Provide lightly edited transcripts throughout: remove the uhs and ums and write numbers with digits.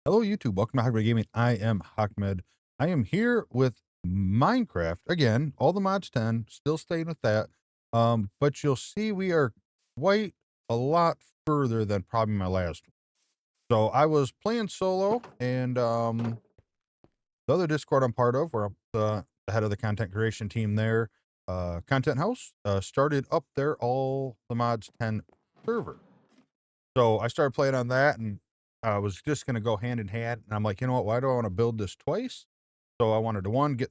Hello, YouTube. Welcome to Hockmed Gaming. I am Hockmed. I am here with Minecraft again. All the mods 10, still staying with that. But you'll see we are quite a lot further than probably my last one. So I was playing solo, and the other Discord I'm part of, where I'm the head of the content creation team there, Content House, started up their all the mods 10 server. So I started playing on that, and I was just gonna go hand in hand, and I'm like, "You know what? Why do I wanna build this twice?" So I wanted to, 1, get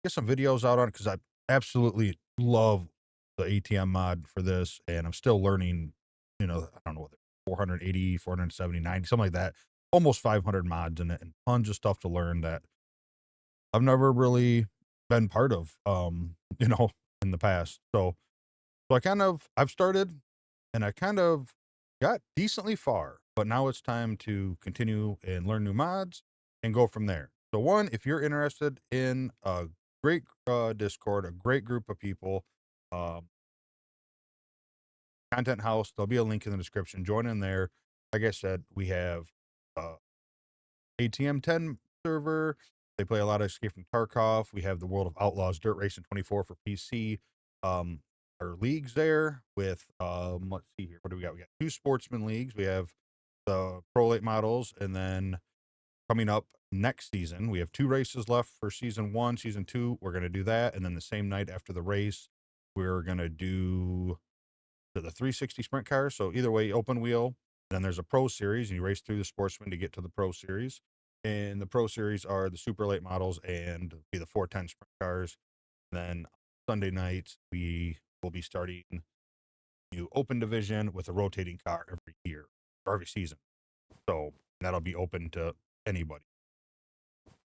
some videos out on it because I absolutely love the ATM mod for this, and I'm still learning, I don't know what, 480, 470, 90, something like that. Almost 500 mods in it and tons of stuff to learn that I've never really been part of, in the past. So I've started, and I kind of got decently far, but now it's time to continue and learn new mods and go from there. So, 1, if you're interested in a great Discord, a great group of people, um, Content House, there'll be a link in the description. Join in there. Like I said, we have uh, ATM10 server. They play a lot of Escape from Tarkov. We have the World of Outlaws Dirt Racing 24 for PC. Um, our leagues there with let's see here. What do we got? We got 2 sportsman leagues. We have the Pro Late models, and then coming up next season, we have 2 races left for season 1. Season 2, we're gonna do that, and then the same night after the race, we're gonna do the 360 sprint cars. So either way, open wheel. Then there's a pro series, and you race through the sportsman to get to the pro series. And the pro series are the super late models and be the 410 sprint cars. Then Sunday night, we will be starting new open division with a rotating car every year or every season. So that'll be open to anybody.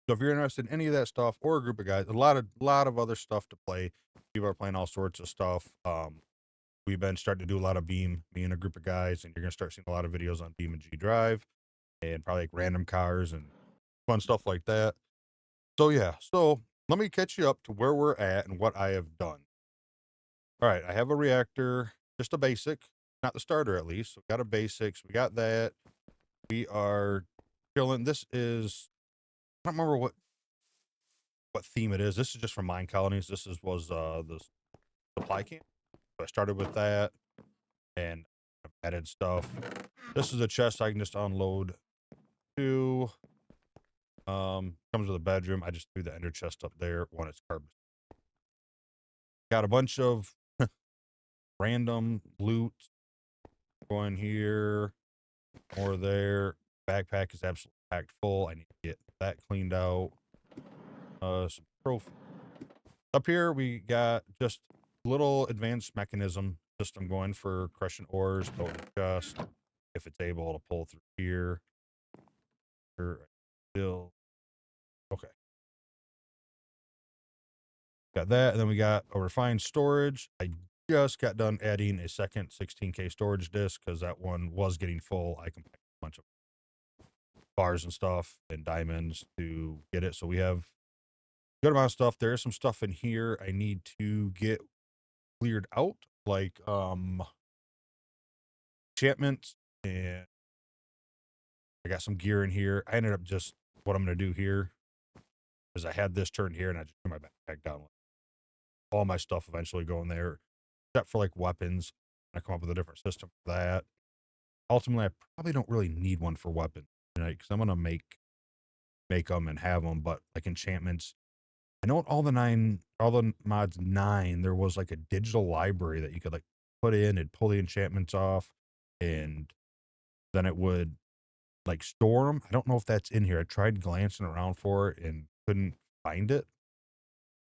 So if you're interested in any of that stuff or a group of guys, a lot of other stuff to play. People are playing all sorts of stuff. We've been starting to do a lot of Beam, me and a group of guys, and you're gonna start seeing a lot of videos on Beam and G Drive, and probably like random cars and fun stuff like that. So yeah, so let me catch you up to where we're at and what I have done. All right, I have a reactor, just a basic, not the starter at least. So we got a basics, we got that. We are chilling. This is I don't remember what theme it is. This is just from Mine Colonies. This is was the supply camp. So I started with that and I've added stuff. This is a chest I can just unload to. Comes with a bedroom. I just threw the ender chest up there when it's carb. Got a bunch of random loot going here, more there. Backpack is absolutely packed full. I need to get that cleaned out. Some trophy. Up here we got just little advanced mechanism system going for crushing ores, building chest. If it's able to pull through here. Still okay. Got that, and then we got a refined storage. I just got done adding a second 16K storage disk because that one was getting full. I can pack a bunch of bars and stuff and diamonds to get it. So we have a good amount of stuff. There is some stuff in here I need to get cleared out, like enchantments, and I got some gear in here. I ended up just what I'm gonna do here is I had this turned here and I just threw my backpack down. All my stuff eventually going there, except for like weapons. I come up with a different system for that. Ultimately, I probably don't really need one for weapons, because I'm gonna make them and have them. But like enchantments, I know all the mods 9, there was like a digital library that you could like put in and pull the enchantments off, and then it would like store them. I don't know if that's in here. I tried glancing around for it and couldn't find it.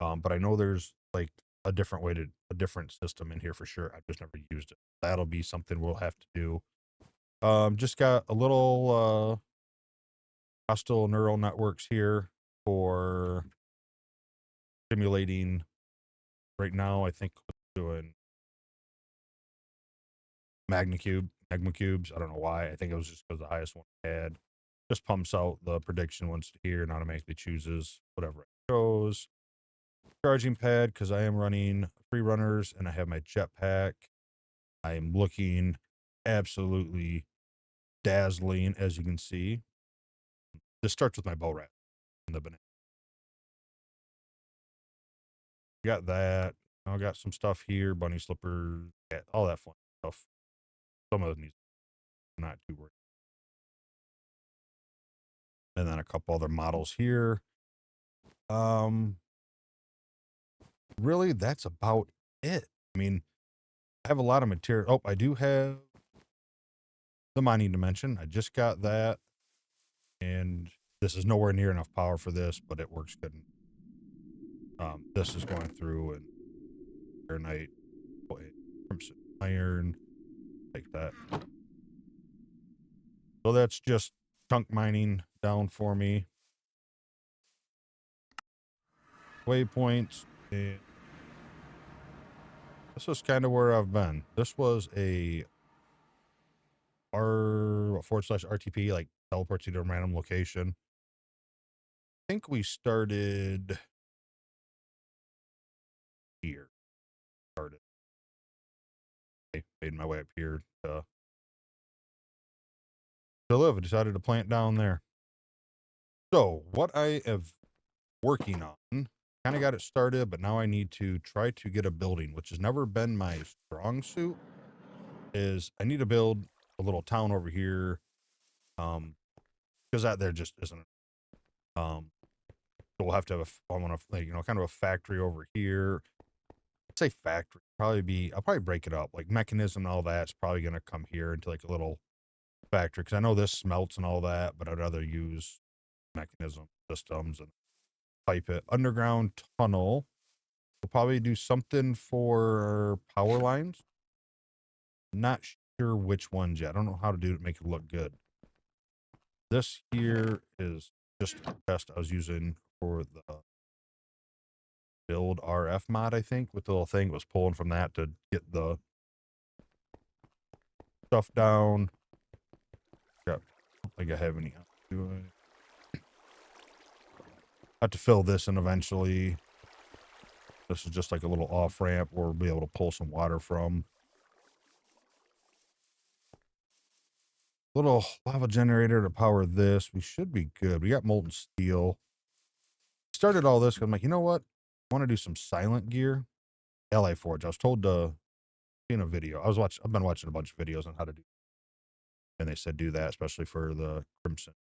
But I know there's like a different system in here for sure. I've just never used it. That'll be something we'll have to do. Just got a little hostile neural networks here for simulating right now. I think we're doing magma cubes. I don't know why. I think it was just because the highest one I had just pumps out the prediction once here and automatically chooses whatever it shows. Charging pad because I am running free runners and I have my jetpack. I am looking absolutely dazzling, as you can see. this starts with my bow wrap and the banana. Got that. I got some stuff here, bunny slippers, yeah, all that fun stuff. Some of it needs not too worried. And then a couple other models here. Um, really, that's about it. I mean, I have a lot of material. Oh, I do have the mining dimension. I just got that, and this is nowhere near enough power for this, but it works good. This is going through and ironite, crimson iron, like that. So that's just chunk mining down for me. Waypoints, and this is kind of where I've been. This was a r/RTP, like teleports you to a random location. I think we started here. Started. I made my way up here to live. I decided to plant down there. So what I have working on, kind of got it started, but now I need to try to get a building, which has never been my strong suit. Is I need to build a little town over here, because that there just isn't. Um, so we'll have to have I want to, like, kind of a factory over here. I'd say factory I'll probably break it up, like mechanism and all that's probably gonna come here into like a little factory, because I know this smelts and all that, but I'd rather use mechanism systems and pipe it. Underground tunnel. We'll probably do something for power lines. Not sure which ones yet. I don't know how to do it, make it look good. This here is just a test I was using for the build RF mod, I think, with the little thing. It was pulling from that to get the stuff down. Got, I don't think I have any. Do I have to fill this in eventually? This is just like a little off ramp where we'll be able to pull some water from. Little lava generator to power this. We should be good. We got molten steel. Started all this because I'm like, you know what? I want to do some silent gear. LA Forge. I was told to see in a video. I've been watching a bunch of videos on how to do, and they said do that, especially for the crimson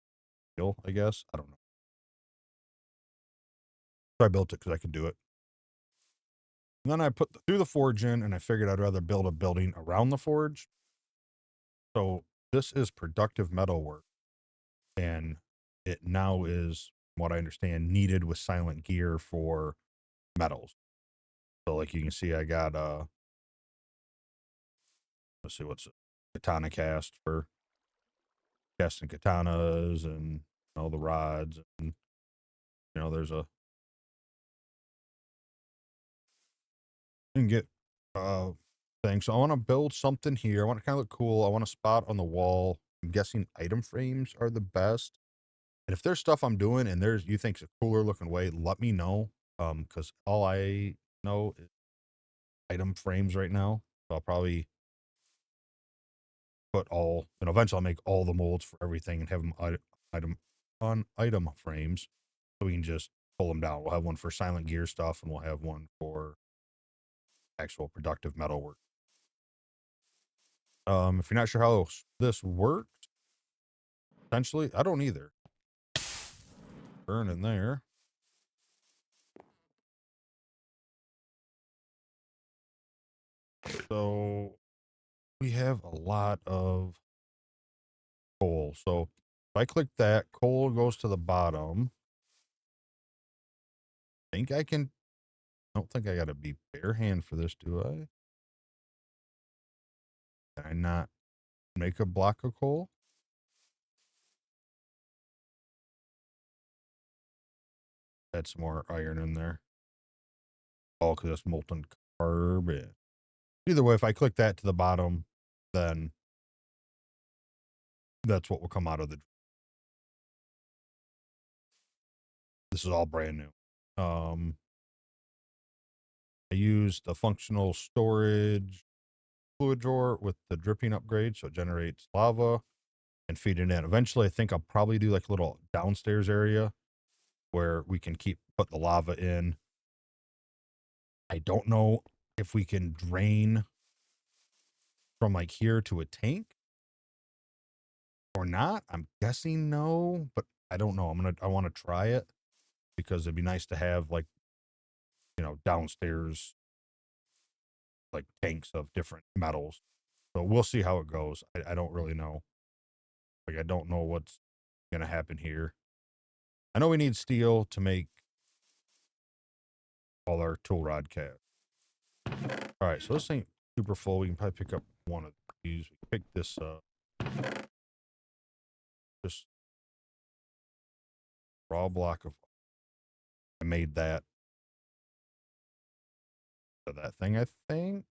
steel, I guess. I don't know. So I built it because I could do it. And then I threw the forge in, and I figured I'd rather build a building around the forge. So this is productive metal work, and it now is, from what I understand, needed with silent gear for metals. So like you can see, I got let's see what's it, katana cast for casting katanas, and all the rods, and there's a you can get thing. So I want to build something here. I want to kind of look cool. I want a spot on the wall. I'm guessing item frames are the best. And if there's stuff I'm doing and you think's a cooler looking way, let me know. Because all I know is item frames right now. So I'll probably eventually I'll make all the molds for everything and have them item frames, so we can just pull them down. We'll have one for silent gear stuff, and we'll have one for actual productive metal work. If you're not sure how this works, essentially, I don't either. Burn in there. So we have a lot of coal. So if I click that, coal goes to the bottom. I don't think I gotta be bare hand for this, do I? Can I not make a block of coal? Add some more iron in there. Oh, because it's molten carbon. Either way, if I click that to the bottom, then that's what will come out of the. This is all brand new. I used the functional storage fluid drawer with the dripping upgrade, so it generates lava. and feed it in. Eventually, I think I'll probably do like a little downstairs area where we can put the lava in. I don't know if we can drain from like here to a tank or not. I'm guessing no, but I don't know. I want to try it because it'd be nice to have like, downstairs like tanks of different metals. So we'll see how it goes. I don't really know. Like, I don't know what's going to happen here. I know we need steel to make all our tool rod calves. All right, so this ain't super full. We can probably pick up one of these. We can pick this up. Just raw block of. I made that for that thing. I think.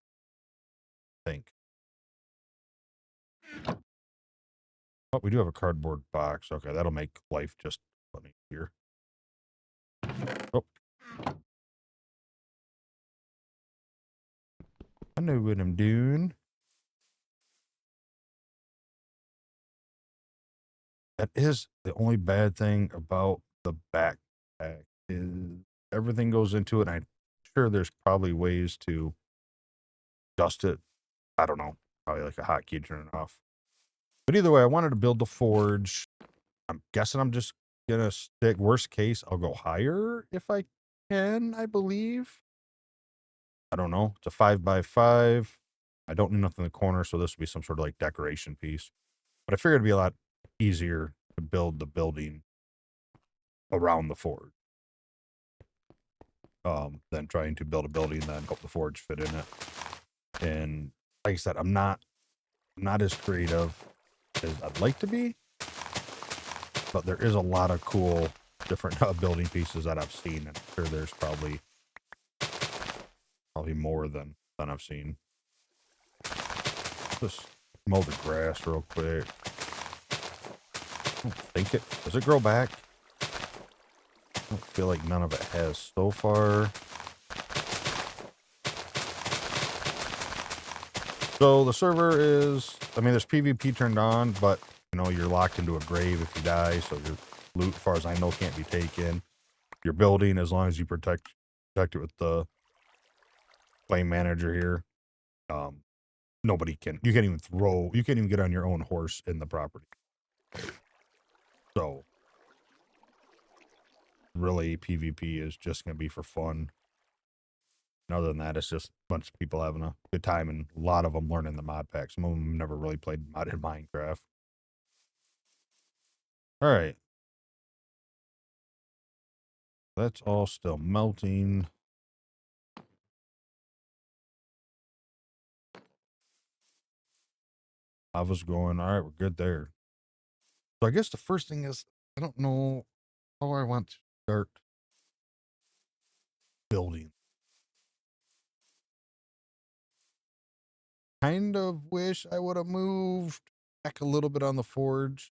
Oh, we do have a cardboard box. Okay, that'll make life just funny here. Oh, I know what I'm doing. That is the only bad thing about the backpack is everything goes into it. I'm sure there's probably ways to adjust it. I don't know. Probably like a hotkey to turn it off. But either way, I wanted to build the forge. I'm guessing I'm just gonna stick. Worst case, I'll go higher if I can. I believe. I don't know. It's a 5x5. I don't need nothing in the corner, so this would be some sort of like decoration piece. But I figured it'd be a lot easier to build the building around the forge than trying to build a building and then hope the forge fit in it. And like I said, I'm not as creative as I'd like to be, but there is a lot of cool different building pieces that I've seen, and I'm sure there's probably more than I've seen. Just mow the grass real quick. I don't think does it grow back? I don't feel like none of it has so far. So the server is, there's PvP turned on, but you're locked into a grave if you die. So your loot, as far as I know, can't be taken. Your building, as long as you protect it with the flame manager here, nobody can. You can't even get on your own horse in the property. So really, PvP is just going to be for fun. And other than that, it's just a bunch of people having a good time, and a lot of them learning the mod pack. Some of them never really played modded Minecraft. All right. That's all still melting. Lava's going. All right, we're good there. So I guess the first thing is, I don't know how I want to start building. Kind of wish I would have moved back a little bit on the forge.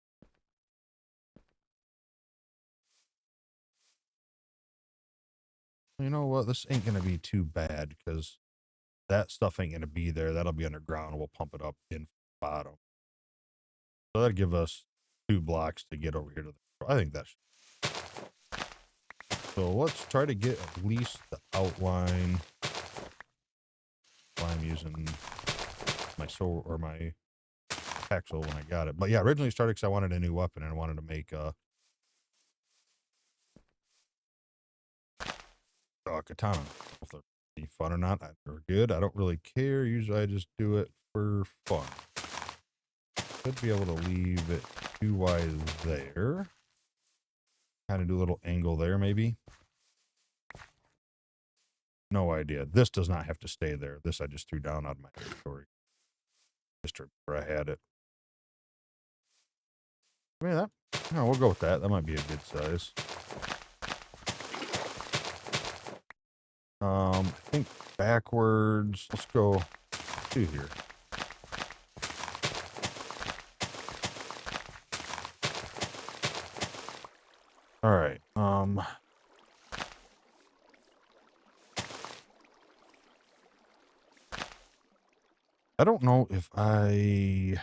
You know what? This ain't going to be too bad because that stuff ain't going to be there. That'll be underground. We'll pump it up in the bottom. So that'll give us 2 blocks to get over here to the. I think that's. So let's try to get at least the outline. I'm using my sword or my axle when I got it. But yeah, originally started because I wanted a new weapon and I wanted to make a katana. If they're any fun or not, they're good. I don't really care. Usually I just do it for fun. Should be able to leave it too wide there. Kind of do a little angle there, maybe. No idea. This does not have to stay there. This I just threw down out of my inventory. Just where I had it. No, we'll go with that. That might be a good size. I think backwards. Let's go 2 here. All right. I don't know if I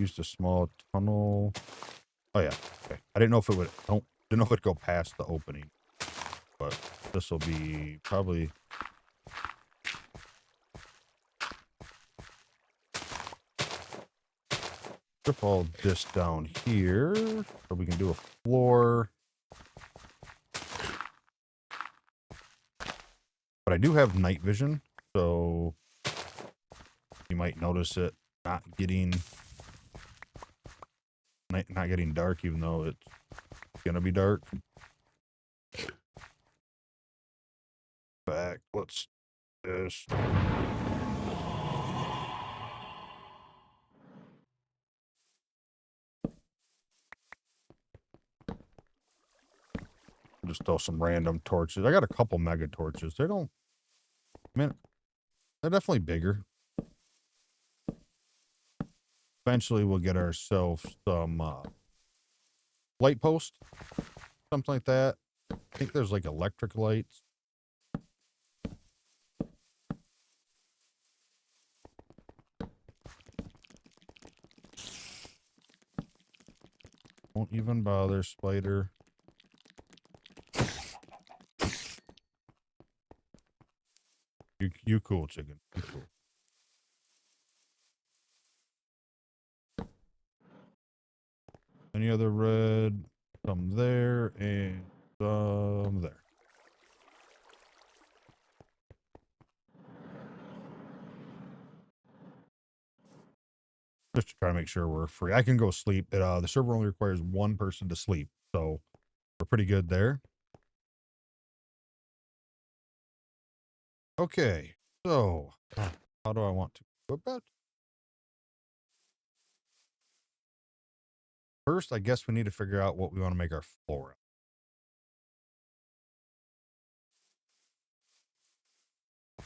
used a small tunnel. Oh yeah. Okay. I didn't know if it would. Didn't know if it'd go past the opening, but this will be probably. Strip all this down here so we can do a floor. But I do have night vision, so you might notice it not getting dark, even though it's gonna be dark. Back, let's do this. Just throw some random torches. I got a couple mega torches. They don't. I mean, they're definitely bigger. Eventually, we'll get ourselves some light post, something like that. I think there's like electric lights. Won't even bother, spider. You cool, chicken. You cool. Any other red? Some there and some there. Just to try to make sure we're free. I can go sleep. The server only requires one person to sleep, so we're pretty good there. Okay, so how do I want to go about? First, I guess we need to figure out what we want to make our floor of.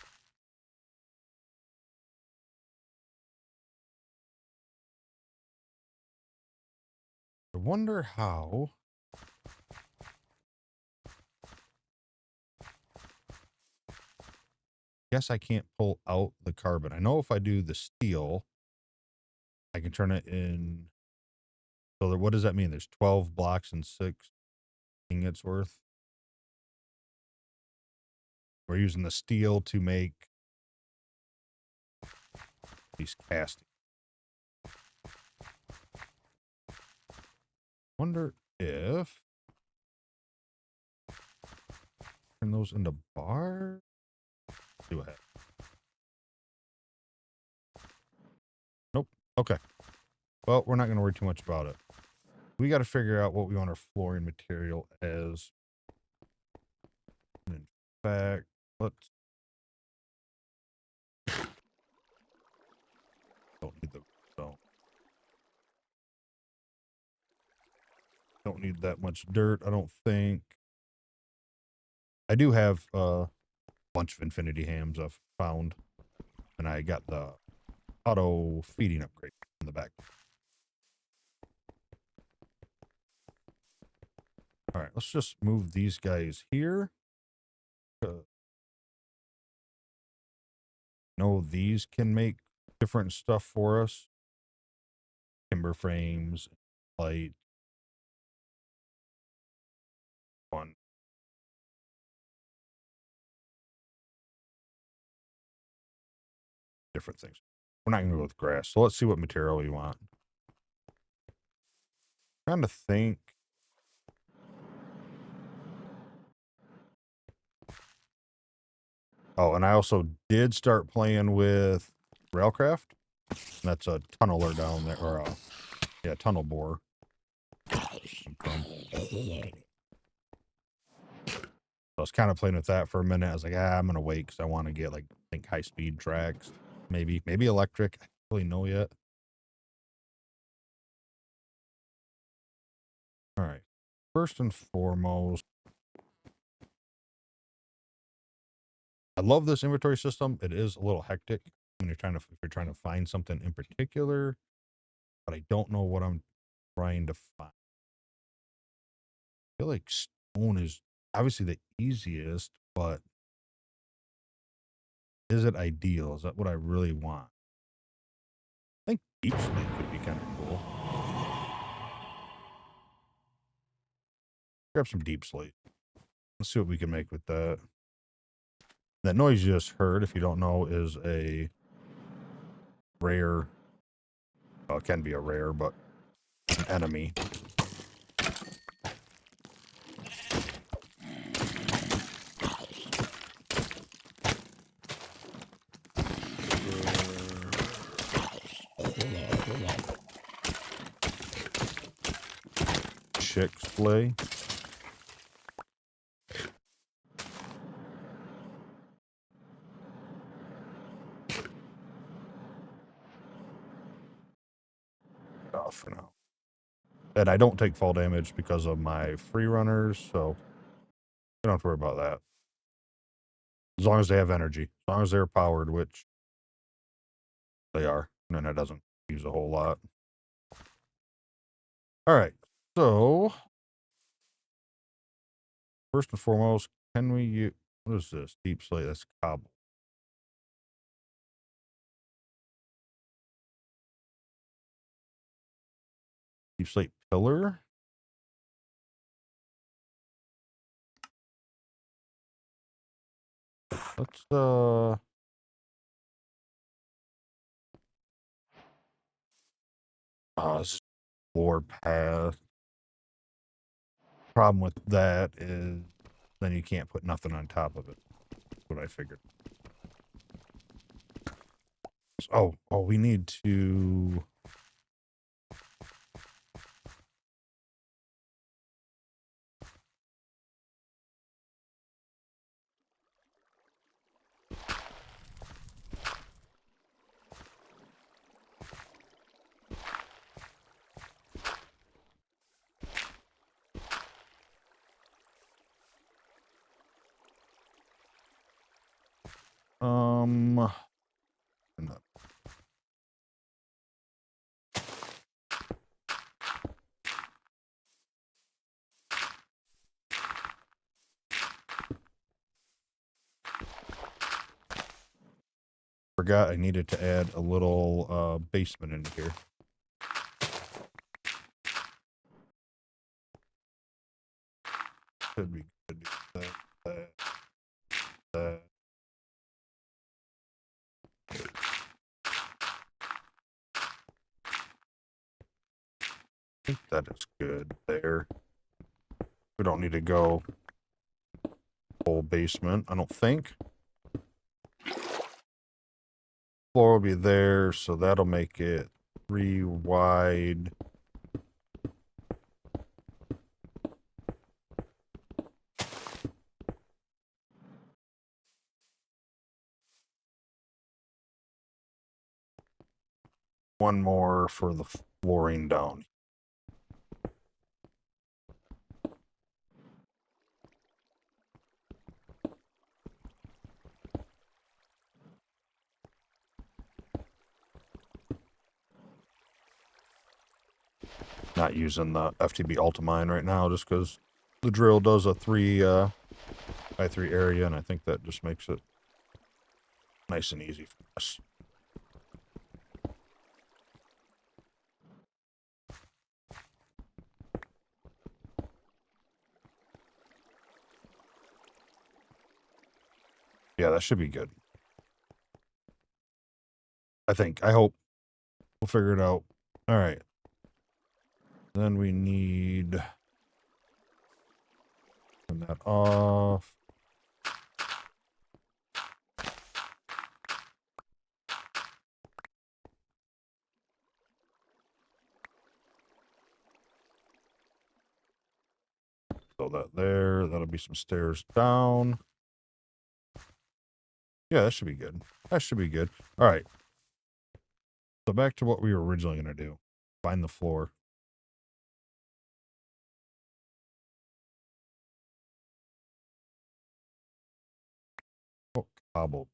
I wonder how. Guess I can't pull out the carbon. I know if I do the steel, I can turn it in. So what does that mean? There's 12 blocks and 6 ingots worth. We're using the steel to make these castings. Wonder if turn those into bars. See what happens. Nope. Okay. Well, we're not going to worry too much about it. We got to figure out what we want our flooring material as. In fact, let's. Don't need the stone. Don't need that much dirt, I don't think. I do have a bunch of infinity hams I've found, and I got the auto feeding upgrade in the back. All right, let's just move these guys here. No, these can make different stuff for us. Timber frames, light. One. Different things. We're not going to go with grass. So let's see what material we want. Trying to think. Oh, and I also did start playing with Railcraft. That's a tunneler down there, or yeah, tunnel bore. I was kind of playing with that for a minute. I was like, I'm gonna wait because I want to get like high speed tracks, maybe electric. I don't really know yet. All right, first and foremost, I love this inventory system. It is a little hectic when if you're trying to find something in particular, but I don't know what I'm trying to find. I feel like stone is obviously the easiest, but is it ideal? Is that what I really want? I think deep slate could be kind of cool. Grab some deep slate. Let's see what we can make with that. That noise you just heard, if you don't know, is a rare. Well, it can be a rare, but an enemy. Chick-fil-A. Off for now. And I don't take fall damage because of my free runners, so you don't have to worry about that. As long as they have energy, as long as they're powered, which they are, and then it doesn't use a whole lot. All right, so first and foremost, can we use, what is this? Deep slate, that's cobble. Deep slate pillar. Let's floor path. Problem with that is then you can't put nothing on top of it. That's what I figured. Oh, we need to. No. Forgot I needed to add a little basement in here. Could be good. That. I think that is good there. We don't need to go whole basement, I don't think. Floor will be there, so that'll make it 3 wide. One more for the flooring down. Not using the FTB Ultimine right now just because the drill does a 3 by 3 area, and I think that just makes it nice and easy for us. Yeah, that should be good. I think. I hope. We'll figure it out. All right. Then we need... turn that off. Throw that there. That'll be some stairs down. Yeah, that should be good. That should be good. All right. So back to what we were originally going to do. Find the floor. Oh, cobble.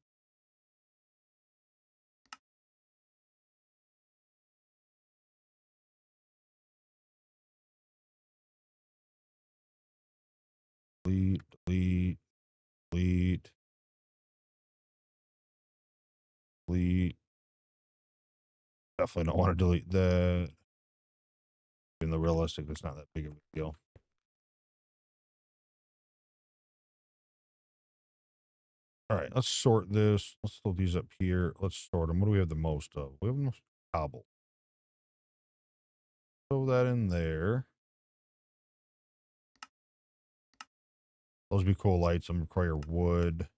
Delete, delete, delete, delete. definitely don't want to delete that. In the realistic, it's not that big of a deal. All right, let's sort this. Let's throw these up here. Let's sort them. What do we have the most of? We have the most cobble. Throw that in there. Those would be cool lights. I'm gonna require wood.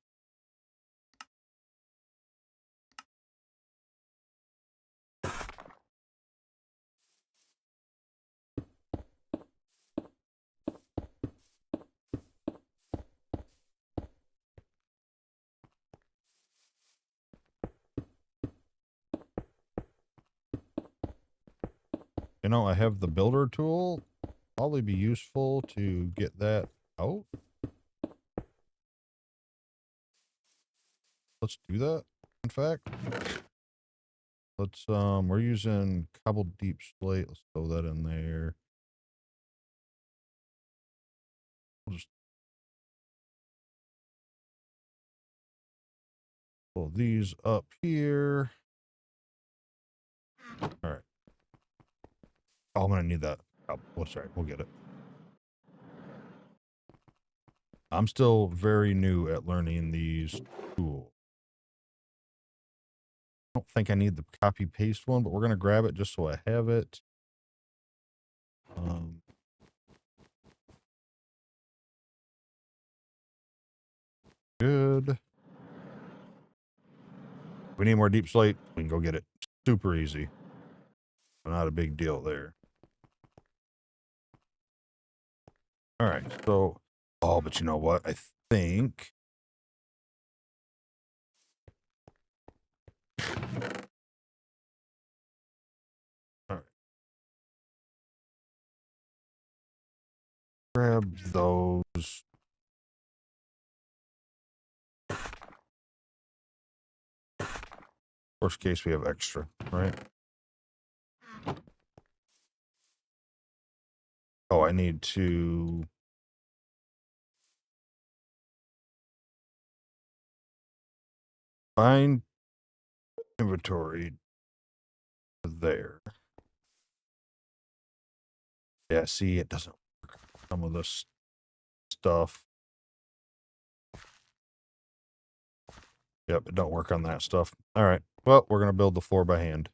You know, I have the builder tool. Probably be useful to get that out. Let's do that. In fact, let's we're using cobbled deep slate. Let's throw that in there. We'll just pull these up here. All right. Oh, I'm gonna need that. Oh, sorry, we'll get it. I'm still very new at learning these tools. I don't think I need the copy paste one, but we're gonna grab it just so I have it. Good. We need more deep slate. We can go get it. Super easy. Not a big deal there. All right. So, oh, but you know what? I think. All right. Grab those. Worst case, we have extra, right? Oh, I need to find inventory there. Yeah, see, it doesn't work. Some of this stuff. Yep, it don't work on that stuff. All right. Well, we're going to build the floor by hand.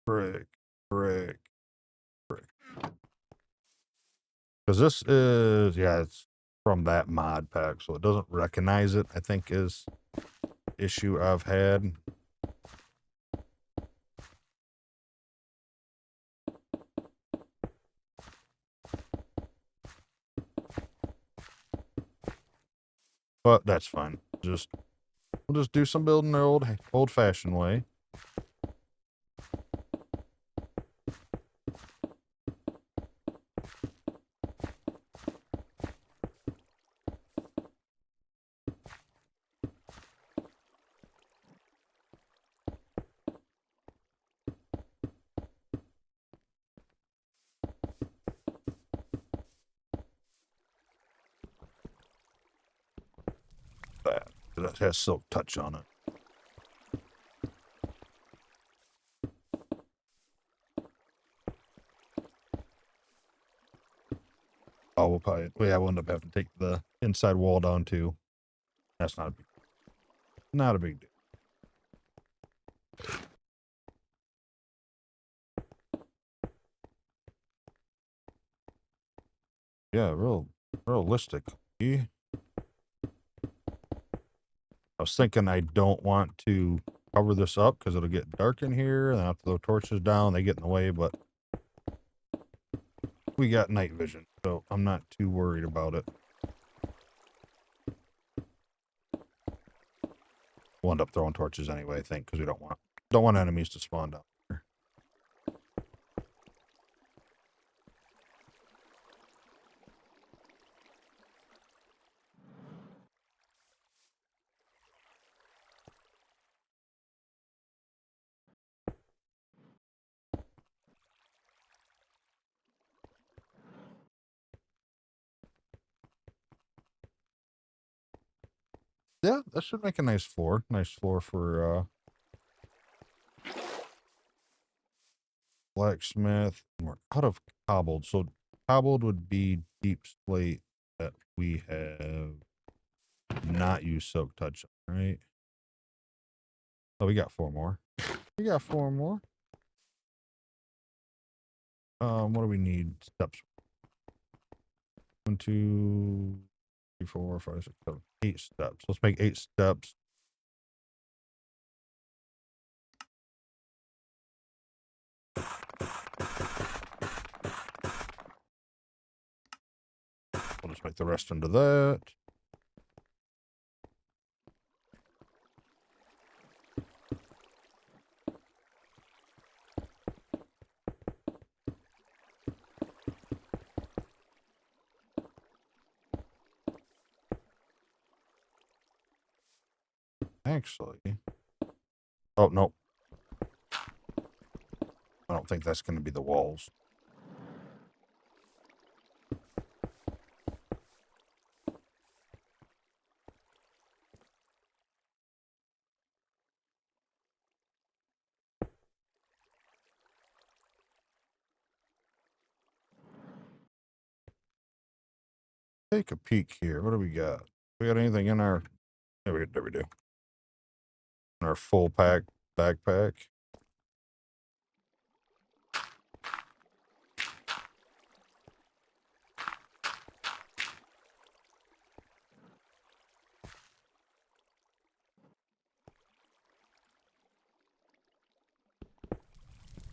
Brick, brick, brick. Because this is, yeah, it's from that mod pack, so it doesn't recognize it, I think is issue I've had. But that's fine. We'll just do some building the old fashioned way. That has silk touch on it. Oh, we'll end up having to take the inside wall down too. That's not a big deal. Yeah, realistic. I was thinking I don't want to cover this up because it'll get dark in here, and I have to throw torches down. They get in the way, but we got night vision, so I'm not too worried about it. We'll end up throwing torches anyway, I think, because we don't want enemies to spawn down here. Yeah, that should make a nice floor. Nice floor for blacksmith. We're out of cobbled. So cobbled would be deep slate that we have not used silk touch on, right? Oh, we got 4 more. We got 4 more. What do we need? Steps. 1, 2, 3, 4, 5, 6, 7, 8 steps. Let's make 8 steps. We'll just make the rest into that. Actually, oh no, I don't think that's going to be the walls. Take a peek here. What do we got? We got anything in our? There we do. In our full pack backpack.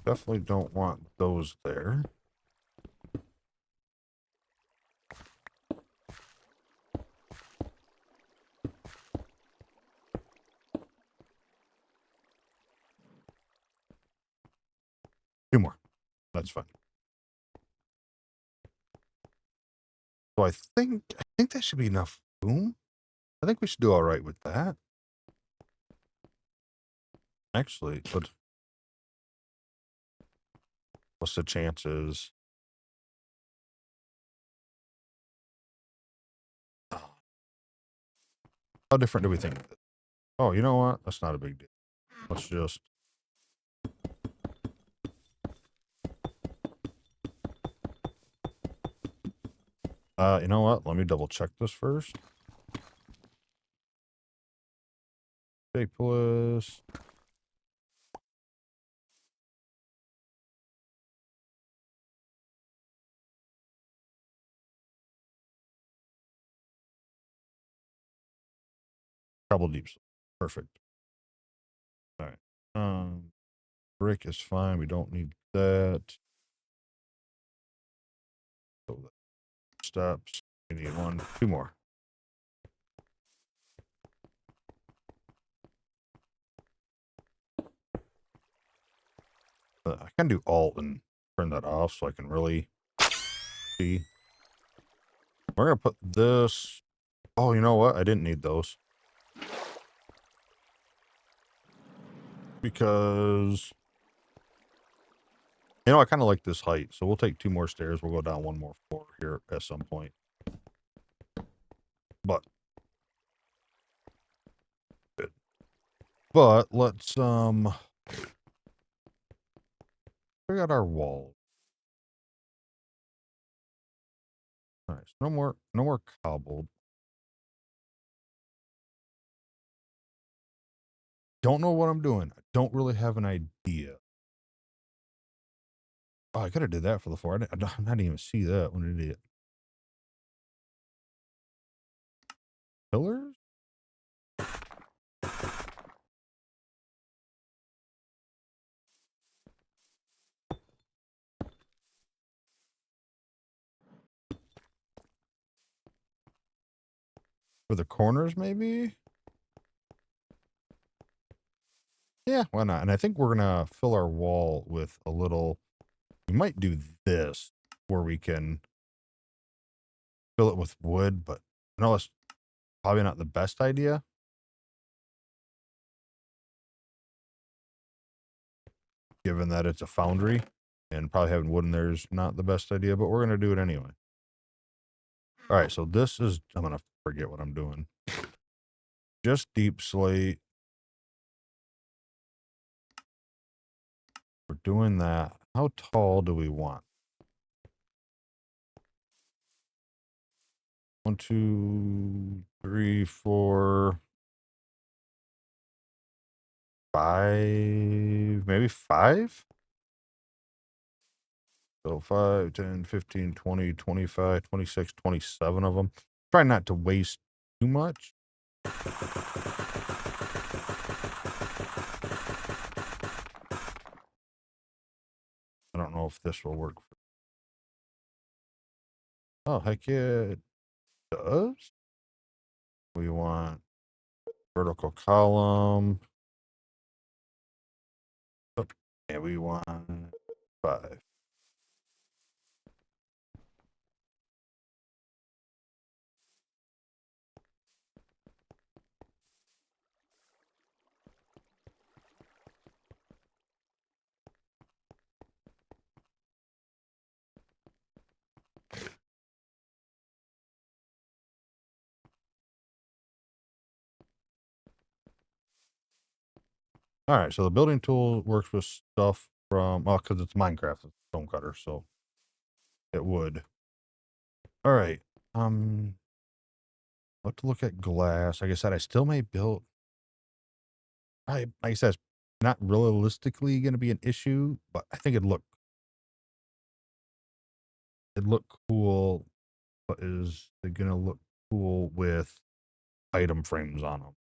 Definitely don't want those there. Two more. That's fine. So I think that should be enough room. I think we should do all right with that. Actually, what's the chances? How different do we think? Oh, you know what? That's not a big deal. Let's just. You know what? Let me double check this first. Staples. Double deeps. Perfect. All right. Brick is fine. We don't need that. So steps. We need 1, 2 more. I can do Alt and turn that off so I can really see. We're gonna put this. Oh, you know what? I didn't need those because I kind of like this height. So we'll take 2 more stairs. We'll go down 1 more floor here at some point. But let's we got our wall. Nice. No more cobbled. Don't know what I'm doing. I don't really have an idea. Oh, I could have did that for the floor. I didn't even see that. What an idiot. Pillars? For the corners, maybe? Yeah, why not? And I think we're gonna fill our wall with a little. We might do this where we can fill it with wood, but I know that's probably not the best idea. Given that it's a foundry and probably having wood in there is not the best idea, but we're gonna do it anyway. All right, so this is. I'm gonna forget what I'm doing. Just deep slate. We're doing that. How tall do we want? 1, 2, 3, 4, 5, maybe 5? So 5, 10, 15, 20, 25, 26, 27 of them. Try not to waste too much. I don't know if this will work. Oh, heck yeah, it does. We want vertical column. Oh, and we want 5. All right, so the building tool works with stuff from, oh, because it's Minecraft, it's stone cutter, so it would. All right, what to look at glass. Like I said, I still may build. Like I said, it's not realistically going to be an issue, but I think it'd look cool. But is it going to look cool with item frames on them?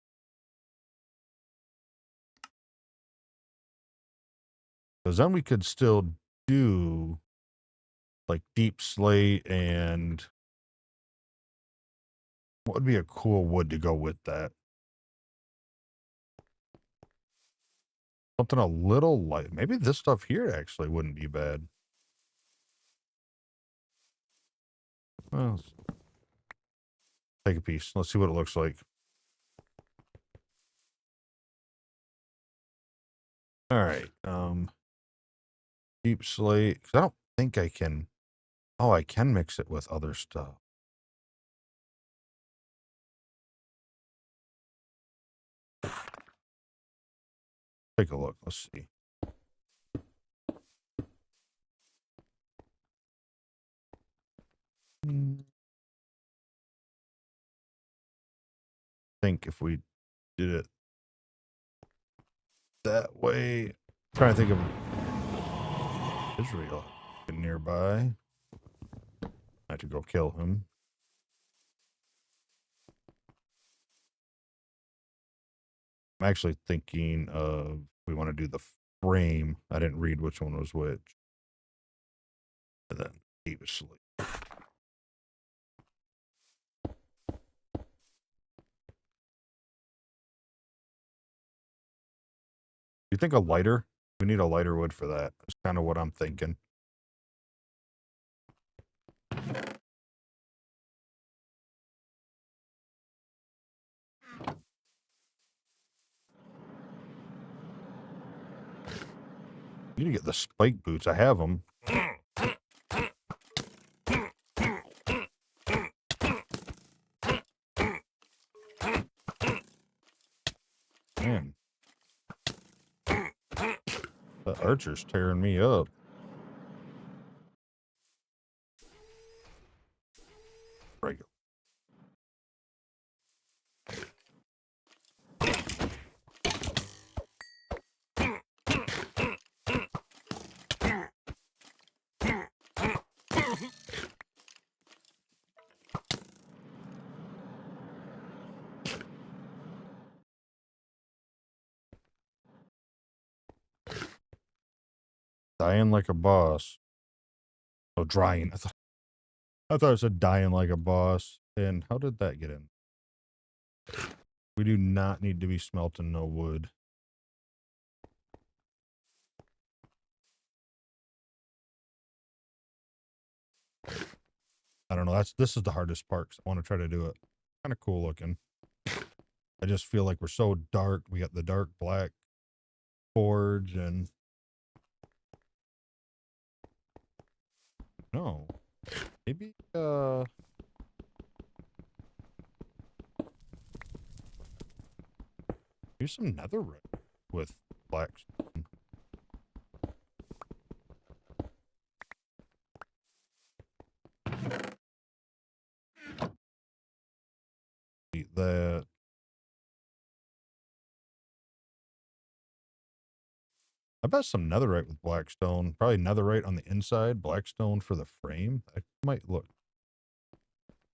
Because then we could still do like deep slate, and what would be a cool wood to go with that? Something a little light. Maybe this stuff here actually wouldn't be bad. Well, let's take a piece. Let's see what it looks like. All right. Deep slate. 'Cause I don't think I can. Oh, I can mix it with other stuff. Take a look. Let's see. Think if we did it that way. Trying to think of Israel nearby. I have to go kill him. I'm actually thinking of we want to do the frame. I didn't read which one was which. And then deep sleep. You think a lighter? We need a lighter wood for that. That's kind of what I'm thinking. You need to get the spike boots. I have them. Man, the archer's tearing me up. Right. Dying like a boss. Oh, drying. I thought it said dying like a boss. And how did that get in? We do not need to be smelting no wood. I don't know. This is the hardest part because I want to try to do it. Kind of cool looking. I just feel like we're so dark. We got the dark black forge and no. Maybe Use some netherite with blackstone. Eat that. I bet some netherite with blackstone. Probably netherite on the inside, blackstone for the frame. That might look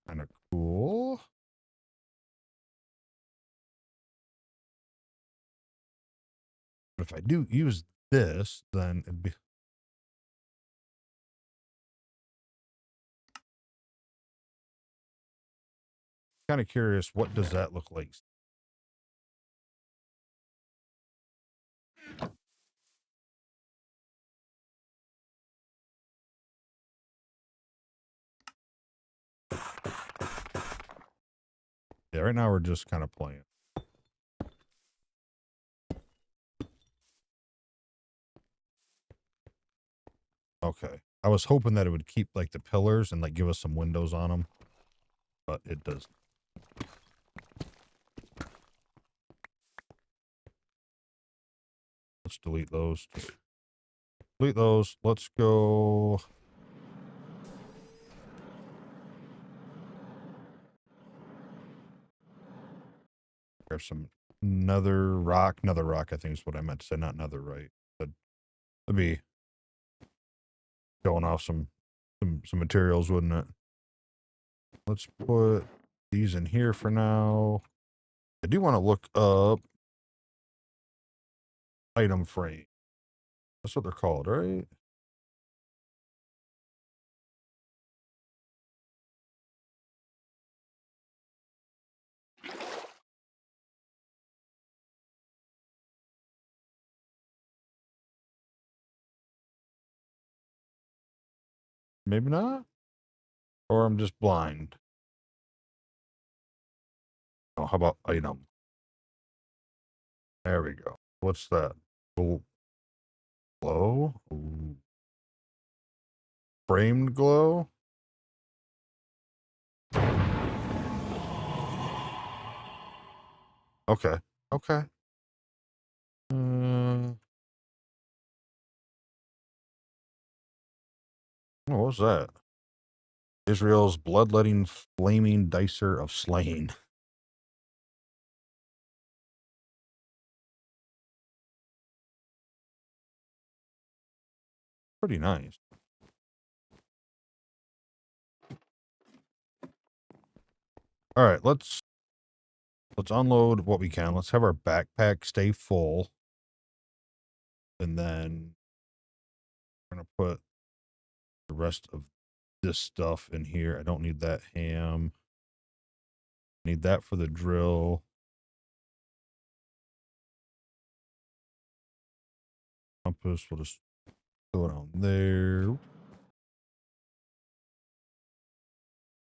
kind of cool. But if I do use this, then it'd be kind of curious. What does that look like? Yeah, right now we're just kind of playing. Okay. I was hoping that it would keep like the pillars and like give us some windows on them, but it does. Let's delete those. Just delete those. Let's go. Grab some another rock. Another rock, I think is what I meant to say, not another right. But that'd be going off some materials, wouldn't it? Let's put these in here for now. I do want to look up item frame. That's what they're called, right? Maybe not. Or I'm just blind. Oh, how about item? There we go. What's that? Glow? Ooh. Framed glow? Okay. Okay. What was that? Israel's bloodletting flaming dicer of slain. Pretty nice. All right, let's unload what we can. Let's have our backpack stay full. And then we're going to put the rest of this stuff in here. I don't need that ham. Need that for the drill. Compass, we'll just go down there.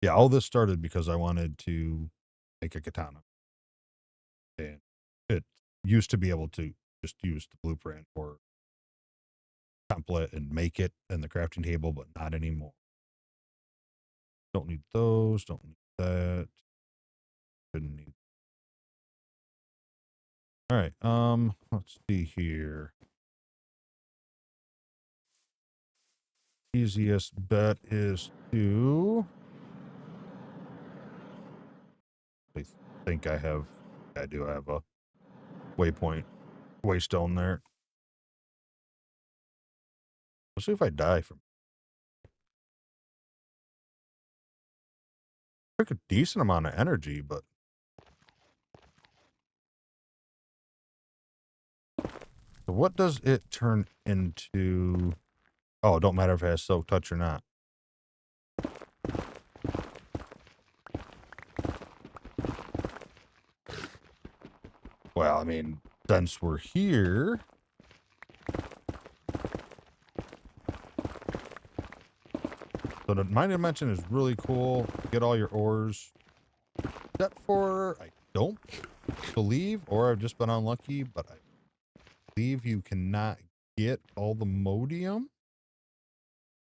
Yeah, all this started because I wanted to make a katana. And it used to be able to just use the blueprint or template and make it in the crafting table, but not anymore. Don't need those, don't need that. Didn't need. All right, let's see here. Easiest bet is to, I think I do have a waystone there. Let's see if I die from. Took a decent amount of energy, but what does it turn into? Oh, it don't matter if it has silk touch or not. Well, I mean, since we're here, so the mine dimension is really cool. Get all your ores. Except for, I don't believe, or I've just been unlucky, but I believe you cannot get all the modium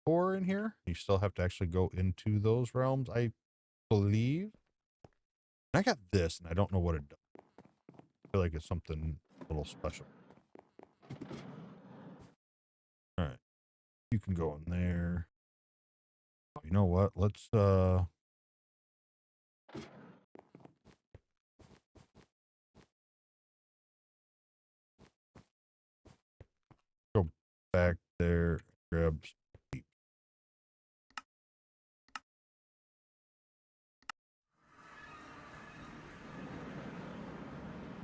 ore in here. You still have to actually go into those realms, I believe. And I got this, and I don't know what it does. feel like it's something a little special. All right, you can go in there. You know what? Let's go back there, grab some deep.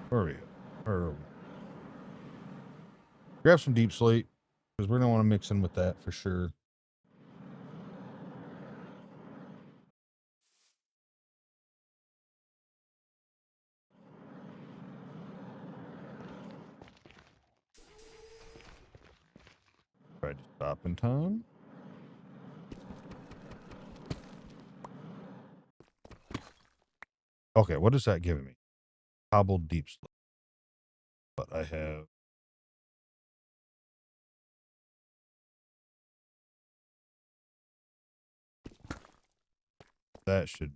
Where are we at? Where are we? Grab some deep slate because we're gonna want to mix in with that for sure. Try to stop in time. Okay, what is that giving me? Cobbled deep slate. But I have that should.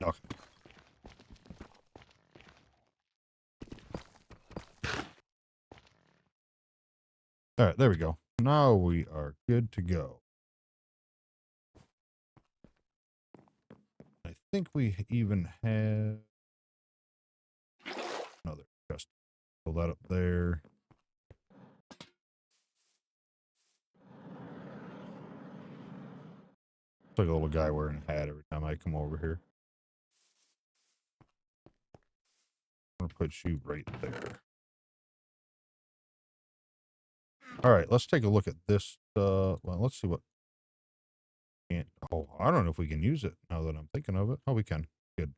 Okay. All right, there we go. Now we are good to go. I think we even have another chest. Pull that up there. It's like a little guy wearing a hat every time I come over here. I'm gonna put you right there. All right, let's take a look at this. Well, let's see what. Oh, I don't know if we can use it now that I'm thinking of it. Oh, we can. Good.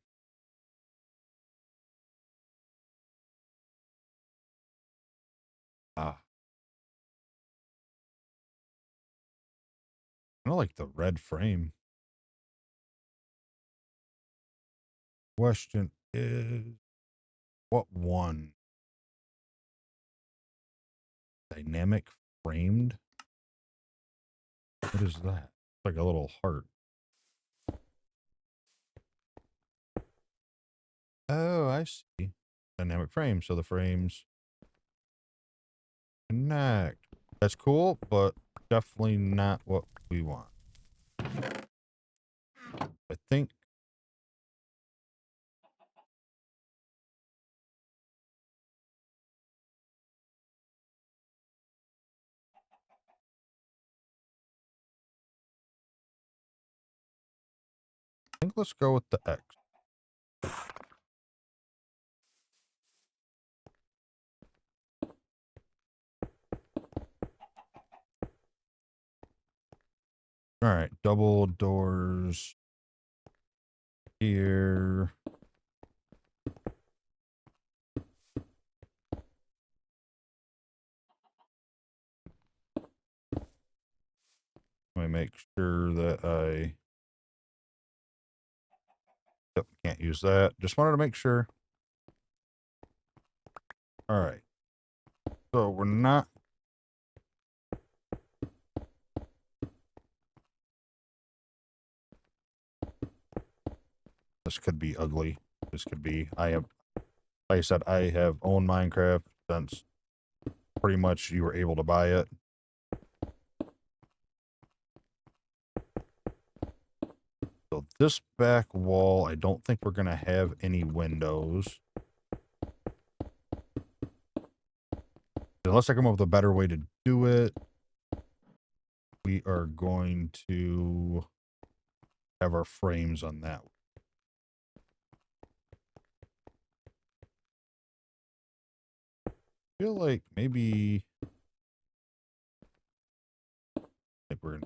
Ah, I like the red frame. Question is, what one? Dynamic framed? What is that? It's like a little heart. Oh, I see. Dynamic frame. So the frames connect. That's cool, but definitely not what we want. I think. Let's go with the X. All right, double doors here. Let me make sure that I. Yep, can't use that. Just wanted to make sure. All right. So we're not. This could be ugly. This could be. I have. Like I said, I have owned Minecraft since pretty much you were able to buy it. So this back wall, I don't think we're going to have any windows. Unless I come up with a better way to do it, we are going to have our frames on that. I feel like maybe we're in.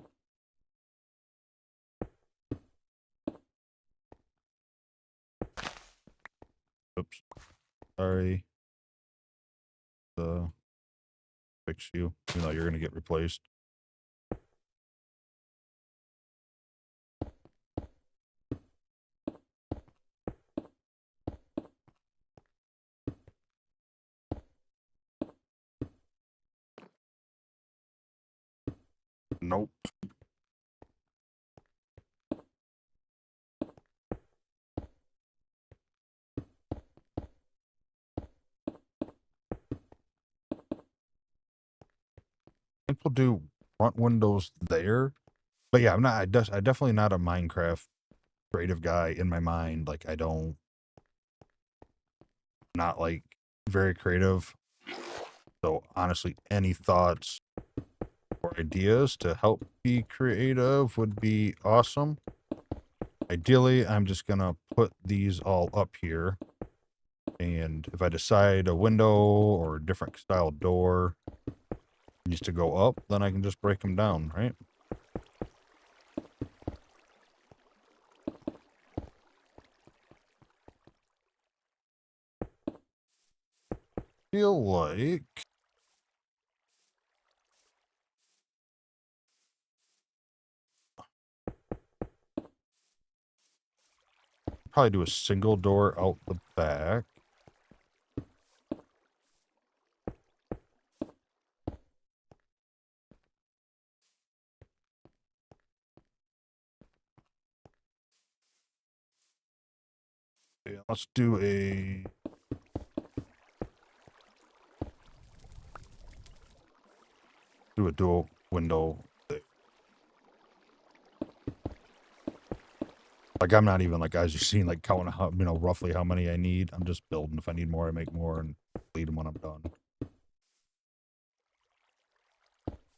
Oops. Sorry. Fix you. You know, you're going to get replaced. Nope. think we'll do front windows there. But yeah, I definitely not a Minecraft creative guy in my mind. Like I don't not like very creative. So honestly, any thoughts or ideas to help be creative would be awesome. Ideally, I'm just gonna put these all up here. And if I decide a window or a different style door needs to go up, then I can just break them down, right? Feel like probably do a single door out the back. Yeah, let's do a dual window thing. Like I'm not even like, as you've seen, like counting how, roughly how many I need. I'm just building. If I need more, I make more and lead them when I'm done.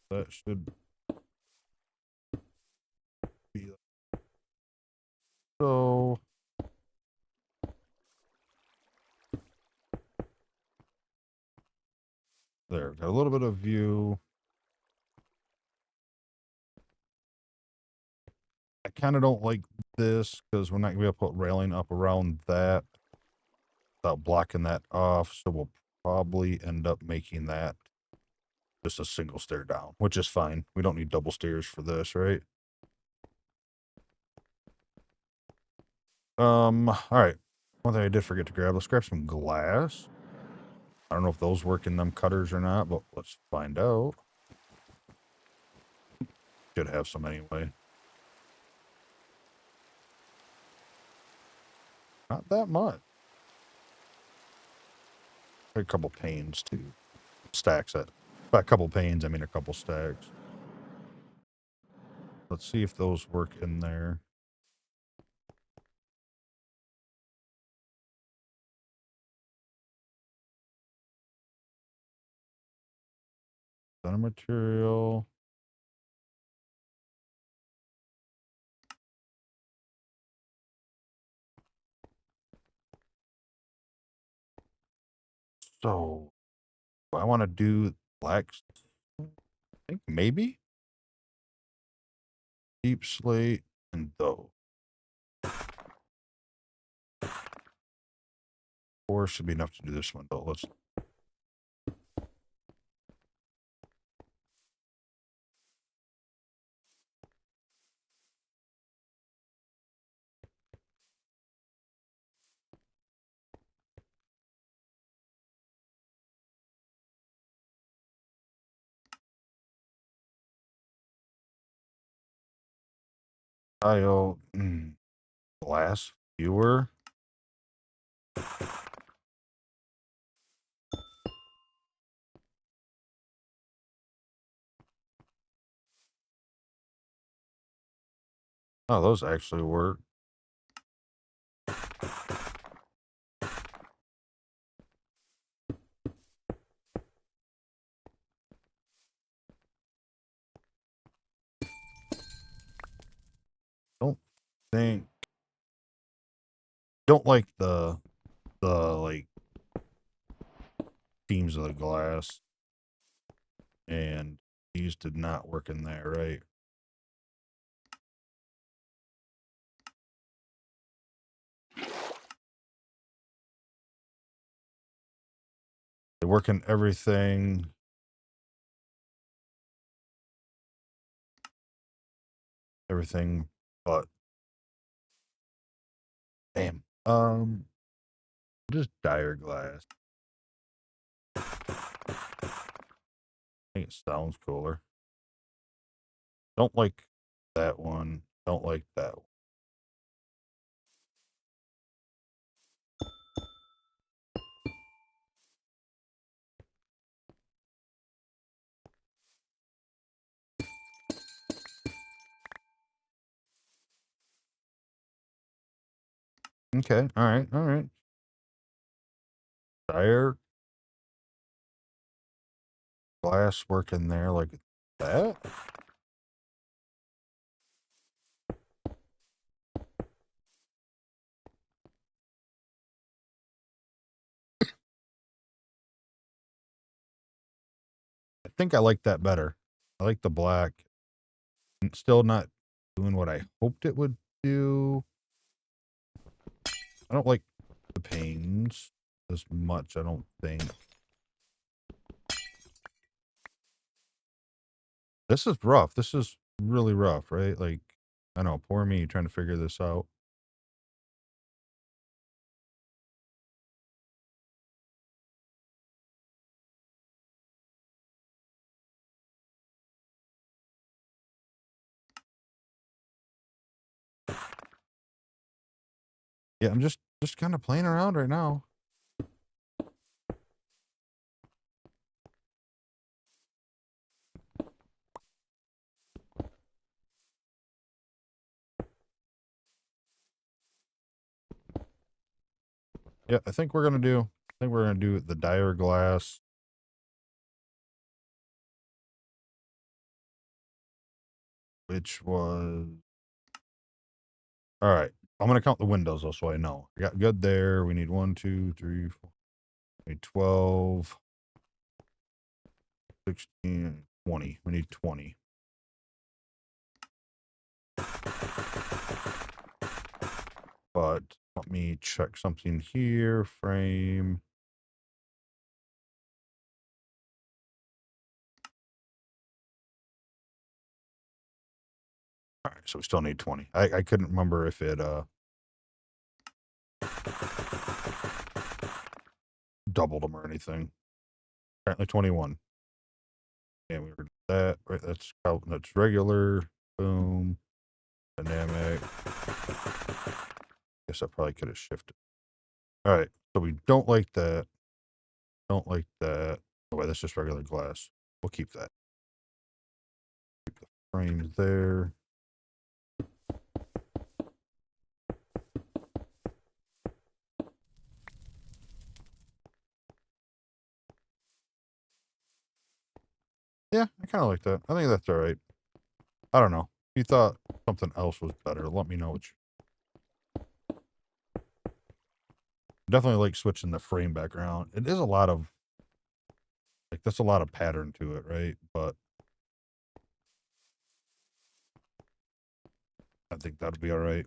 That should be so. There, got a little bit of view. I kind of don't like this because we're not gonna be able to put railing up around that without blocking that off. So we'll probably end up making that just a single stair down, which is fine. We don't need double stairs for this, right? All right. One thing I did forget to grab. Let's grab some glass. I don't know if those work in them cutters or not, but let's find out. Should have some anyway. Not that much. A couple panes too. Stacks it. By a couple panes, I mean a couple stacks. Let's see if those work in there. Center material. So I want to do black. I think maybe deep slate and though. Four should be enough to do this one though. Let's. Tile. Glass viewer. Oh, those actually work. Don't think. Don't like the like seams of the glass, and these did not work in there, right? They work in everything. Everything but damn. Just dire glass. I think it sounds cooler. Don't like that one. Don't like that one. Okay. All right. All right. Tire glass work in there like that. I think I like that better. I like the black. Still not doing what I hoped it would do. I don't like the panes as much, I don't think. This is rough. This is really rough, right? Like, I know, poor me trying to figure this out. Yeah, I'm just kind of playing around right now. Yeah, I think we're gonna do the dire glass, which was all right. I'm gonna count the windows though, so I know. I got good there. We need 1, 2, 3, 4. We need 12, 16, 20. We need 20. But let me check something here. Frame. All right, so we still need 20. I couldn't remember if it doubled them or anything. Apparently 21. And we were that right. That's regular. Boom. Dynamic. Guess I probably could have shifted. All right. So we don't like that. Don't like that. Oh wait, that's just regular glass. We'll keep that. Keep the frames there. Yeah, I kind of like that. I think that's all right. I don't know. If you thought something else was better, let me know. Definitely like switching the frame background. It is a lot of like that's a lot of pattern to it, right? But I think that'll be all right.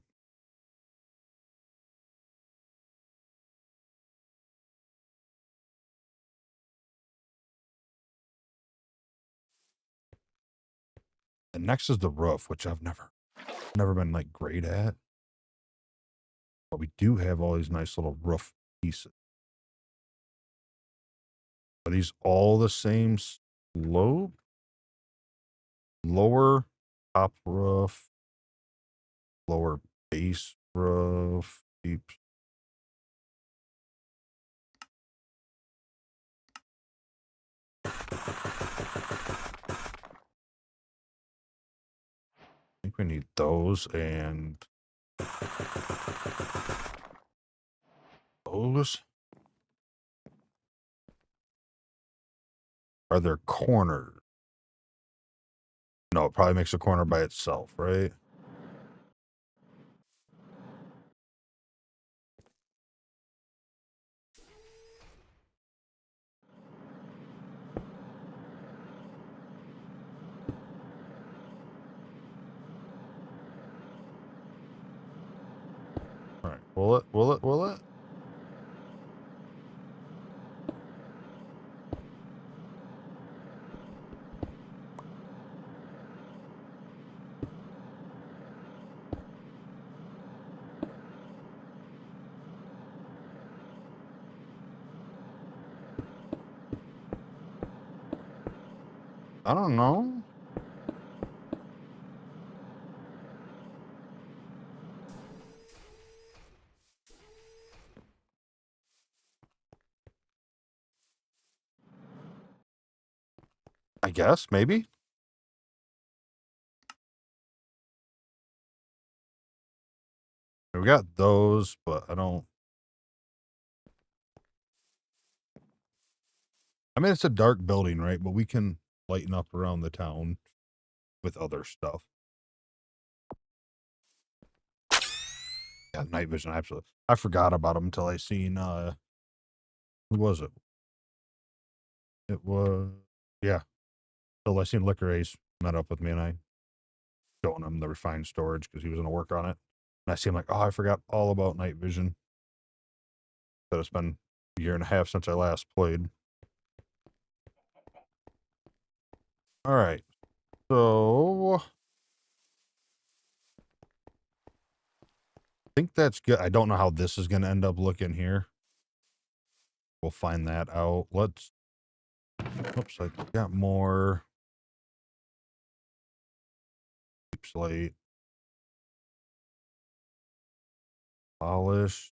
And next is the roof, which I've never been like great at. But we do have all these nice little roof pieces. Are these all the same slope? Lower top roof, lower base roof, deep. I think we need those and those. Are there corners? No, it probably makes a corner by itself, right? All right. Will it? Will it? Will it? I don't know. I guess maybe. We got those, but I don't. I mean, it's a dark building, right? But we can lighten up around the town with other stuff. Yeah, night vision, absolutely. I forgot about them until I seen, who was it? It was, yeah. Until I seen Liquor Ace met up with me and I showing him the refined storage because he was going to work on it. And I see him like, oh, I forgot all about night vision. But it's been a year and a half since I last played. All right. So I think that's good. I don't know how this is going to end up looking here. We'll find that out. Let's, oops, I got more deep slate, polish.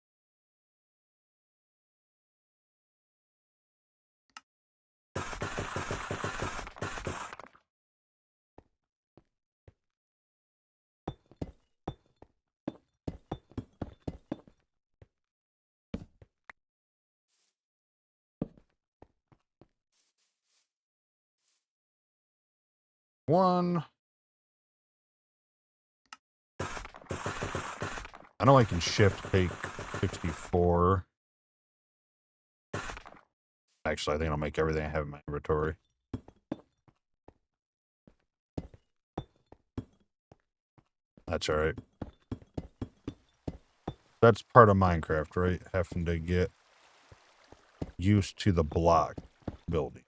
One. I know I can shift take 64. Actually, I think I'll make everything I have in my inventory. That's all right. That's part of Minecraft, right? Having to get used to the block building.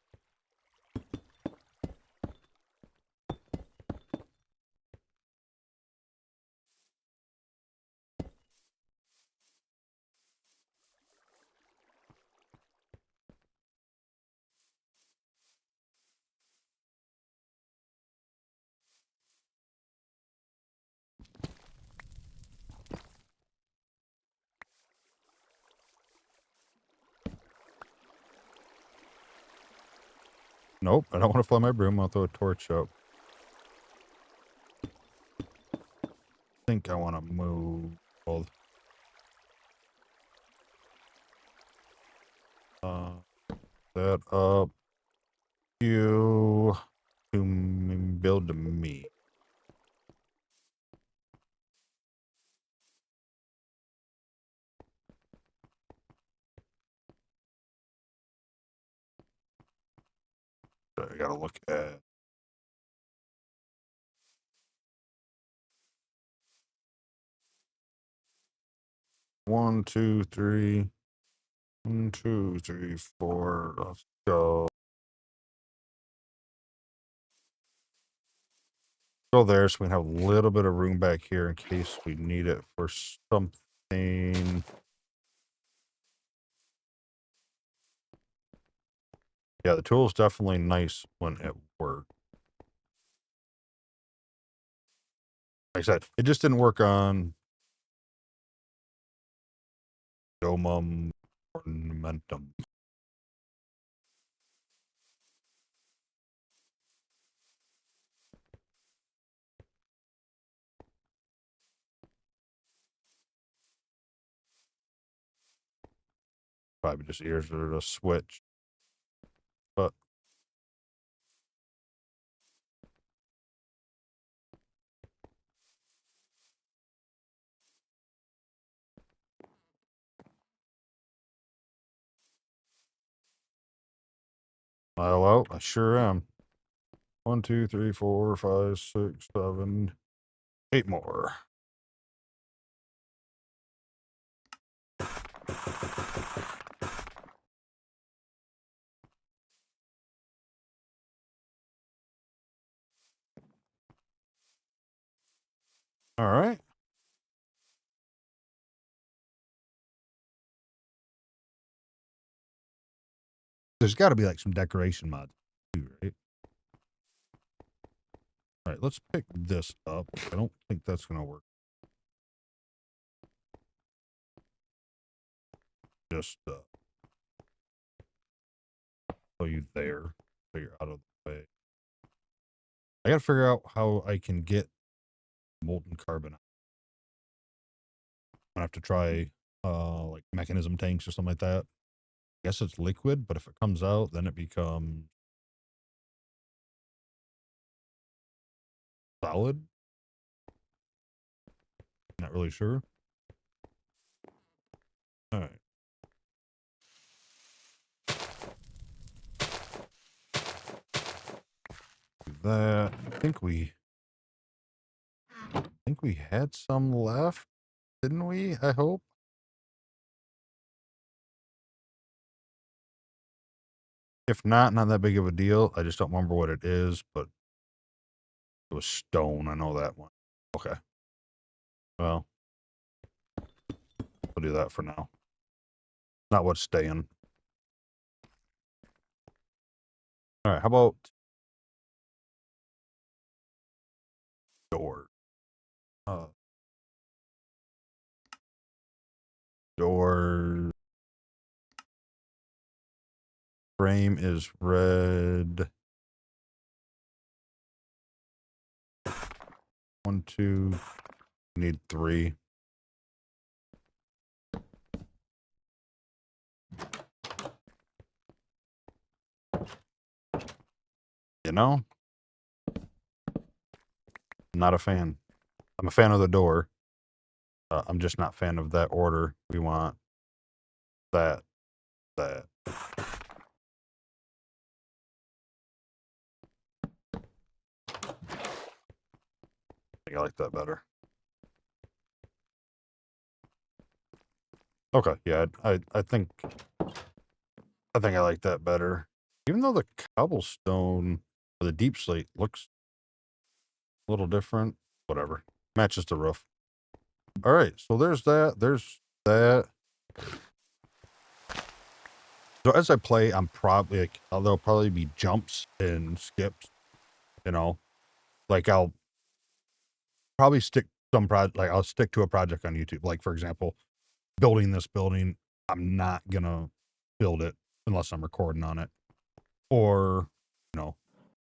Nope, I don't want to fly my broom. I'll throw a torch up. I think I want to move both. That up. You to build to me. So I gotta look at 1, 2, 3. 1, 2, 3, 4. Let's go. Go there so we can have a little bit of room back here in case we need it for something. Yeah, the tool is definitely nice when it works. Like I said, it just didn't work on Domum Ornamentum. Probably just ears are a switch. But hello, I sure am. 1, 2, 3, 4, 5, 6, 7, 8 more. All right. There's got to be like some decoration mods too, right? All right, let's pick this up. I don't think that's going to work. Just throw you there so you're out of the way. I got to figure out how I can get molten carbon. gonna have to try like mechanism tanks or something like that. I guess it's liquid, but if it comes out, then it becomes solid. Not really sure. All right. Do that. I think we had some left, didn't we? I hope. If not, not that big of a deal. I just don't remember what it is, but it was stone. I know that one. Okay. Well, we'll do that for now. Not what's staying. All right. How about door? Uh, door frame is red. 1, 2. Need 3. You know, I'm not a fan. I'm a fan of the door. I'm just not a fan of that order. We want that, that. I think I like that better. Okay, yeah, I think I like that better. Even though the cobblestone or the deep slate looks a little different, whatever. Matches the roof. All right, so there's that. There's that. So as I play, I'm probably like, there'll probably be jumps and skips. You know, like I'll probably I'll stick to a project on YouTube. Like for example, building this building, I'm not gonna build it unless I'm recording on it, or you know,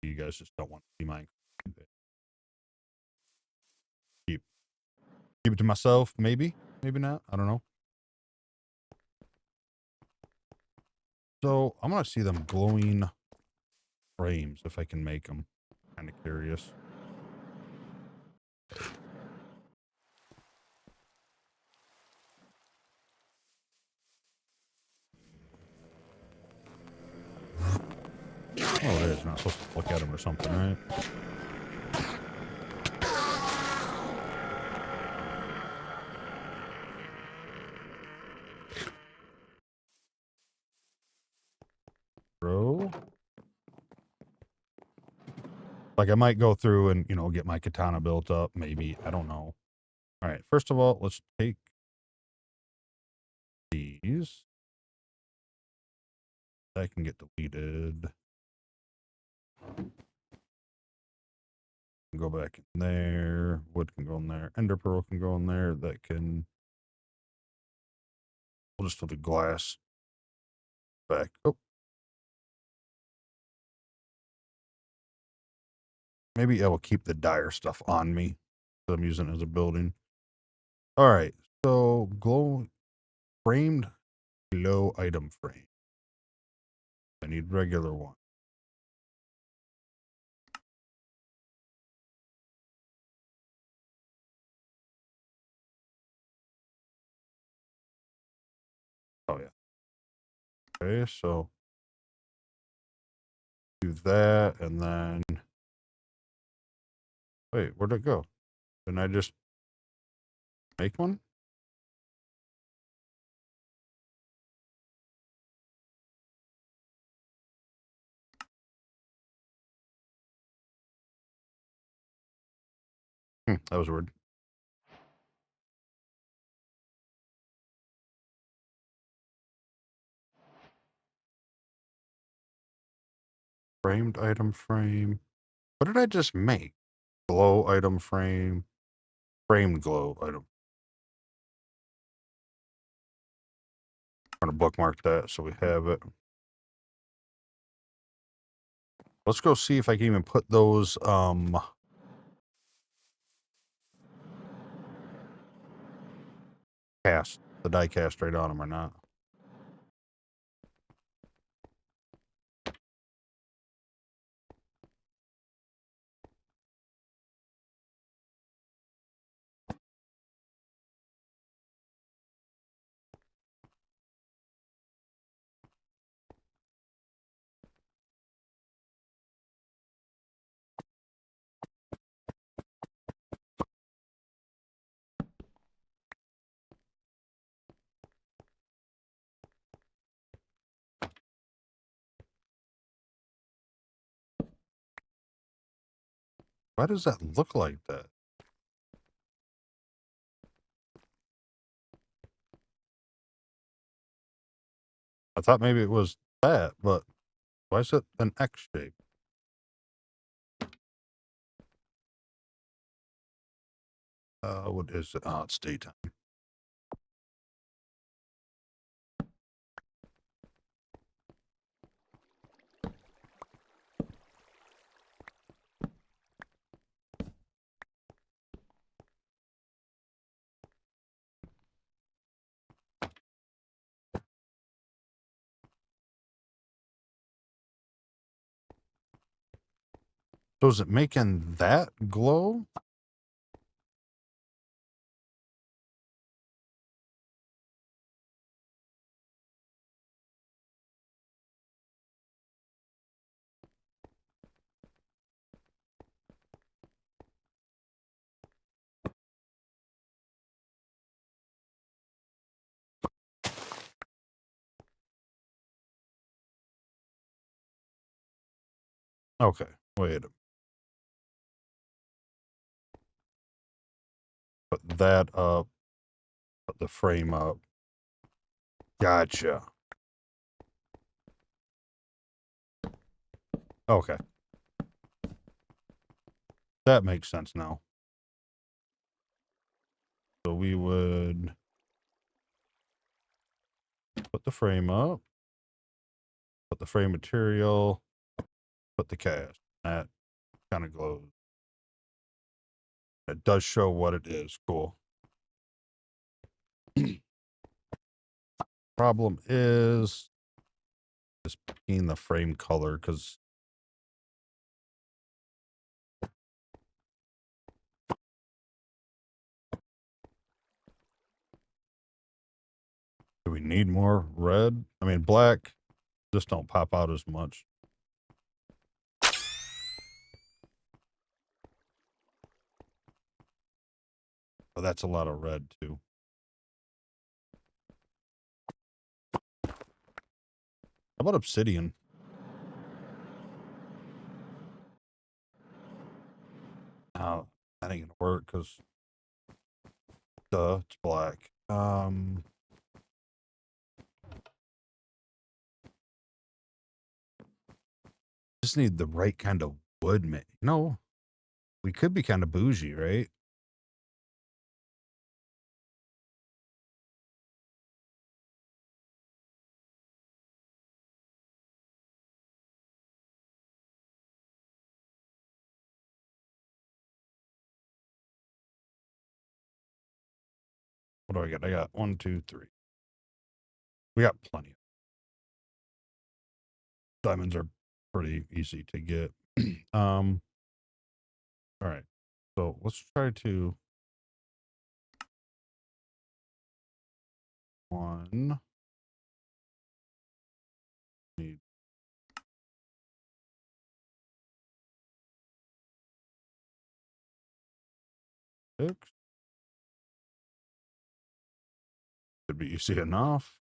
you guys just don't want to see my keep keep it to myself. Maybe not. I don't know. So I'm gonna see them glowing frames if I can make them. Kind of curious. Oh, it is. Not supposed to look at them or something, right? Bro. Like I might go through and, get my katana built up. Maybe. I don't know. All right. First of all, let's take these. That can get deleted. Go back in there. Wood can go in there. Ender pearl can go in there. That can. We'll just put the glass back. Oh. Maybe I will keep the dire stuff on me. So I'm using it as a building. All right. So framed glow item frame. I need regular one. Oh yeah. Okay, so do that and then wait, where'd it go? Didn't I just make one? That was weird. Framed item frame. What did I just make? Glow item frame. Framed glow item. I'm gonna bookmark that so we have it. Let's go see if I can even put those cast, the die cast right on them or not. Why does that look like that? I thought maybe it was that, but why is it an X shape? What is it? Oh, it's daytime. So is it making that glow? Okay, wait a minute. Put that up, put the frame up. Gotcha. Okay. That makes sense now. So we would put the frame up, put the frame material, put the cast. That kind of glows. It does show what it is. Cool. Problem is just picking the frame color because do we need more red? I mean, black just don't pop out as much. But that's a lot of red too. How about obsidian? Oh, that ain't gonna work because duh, it's black. Just need the right kind of wood, man. No, we could be kind of bougie, right? What do I got? I got 1, 2, 3. We got plenty. Diamonds are pretty easy to get. All right. So let's try to one. Need 6. Should be easy enough.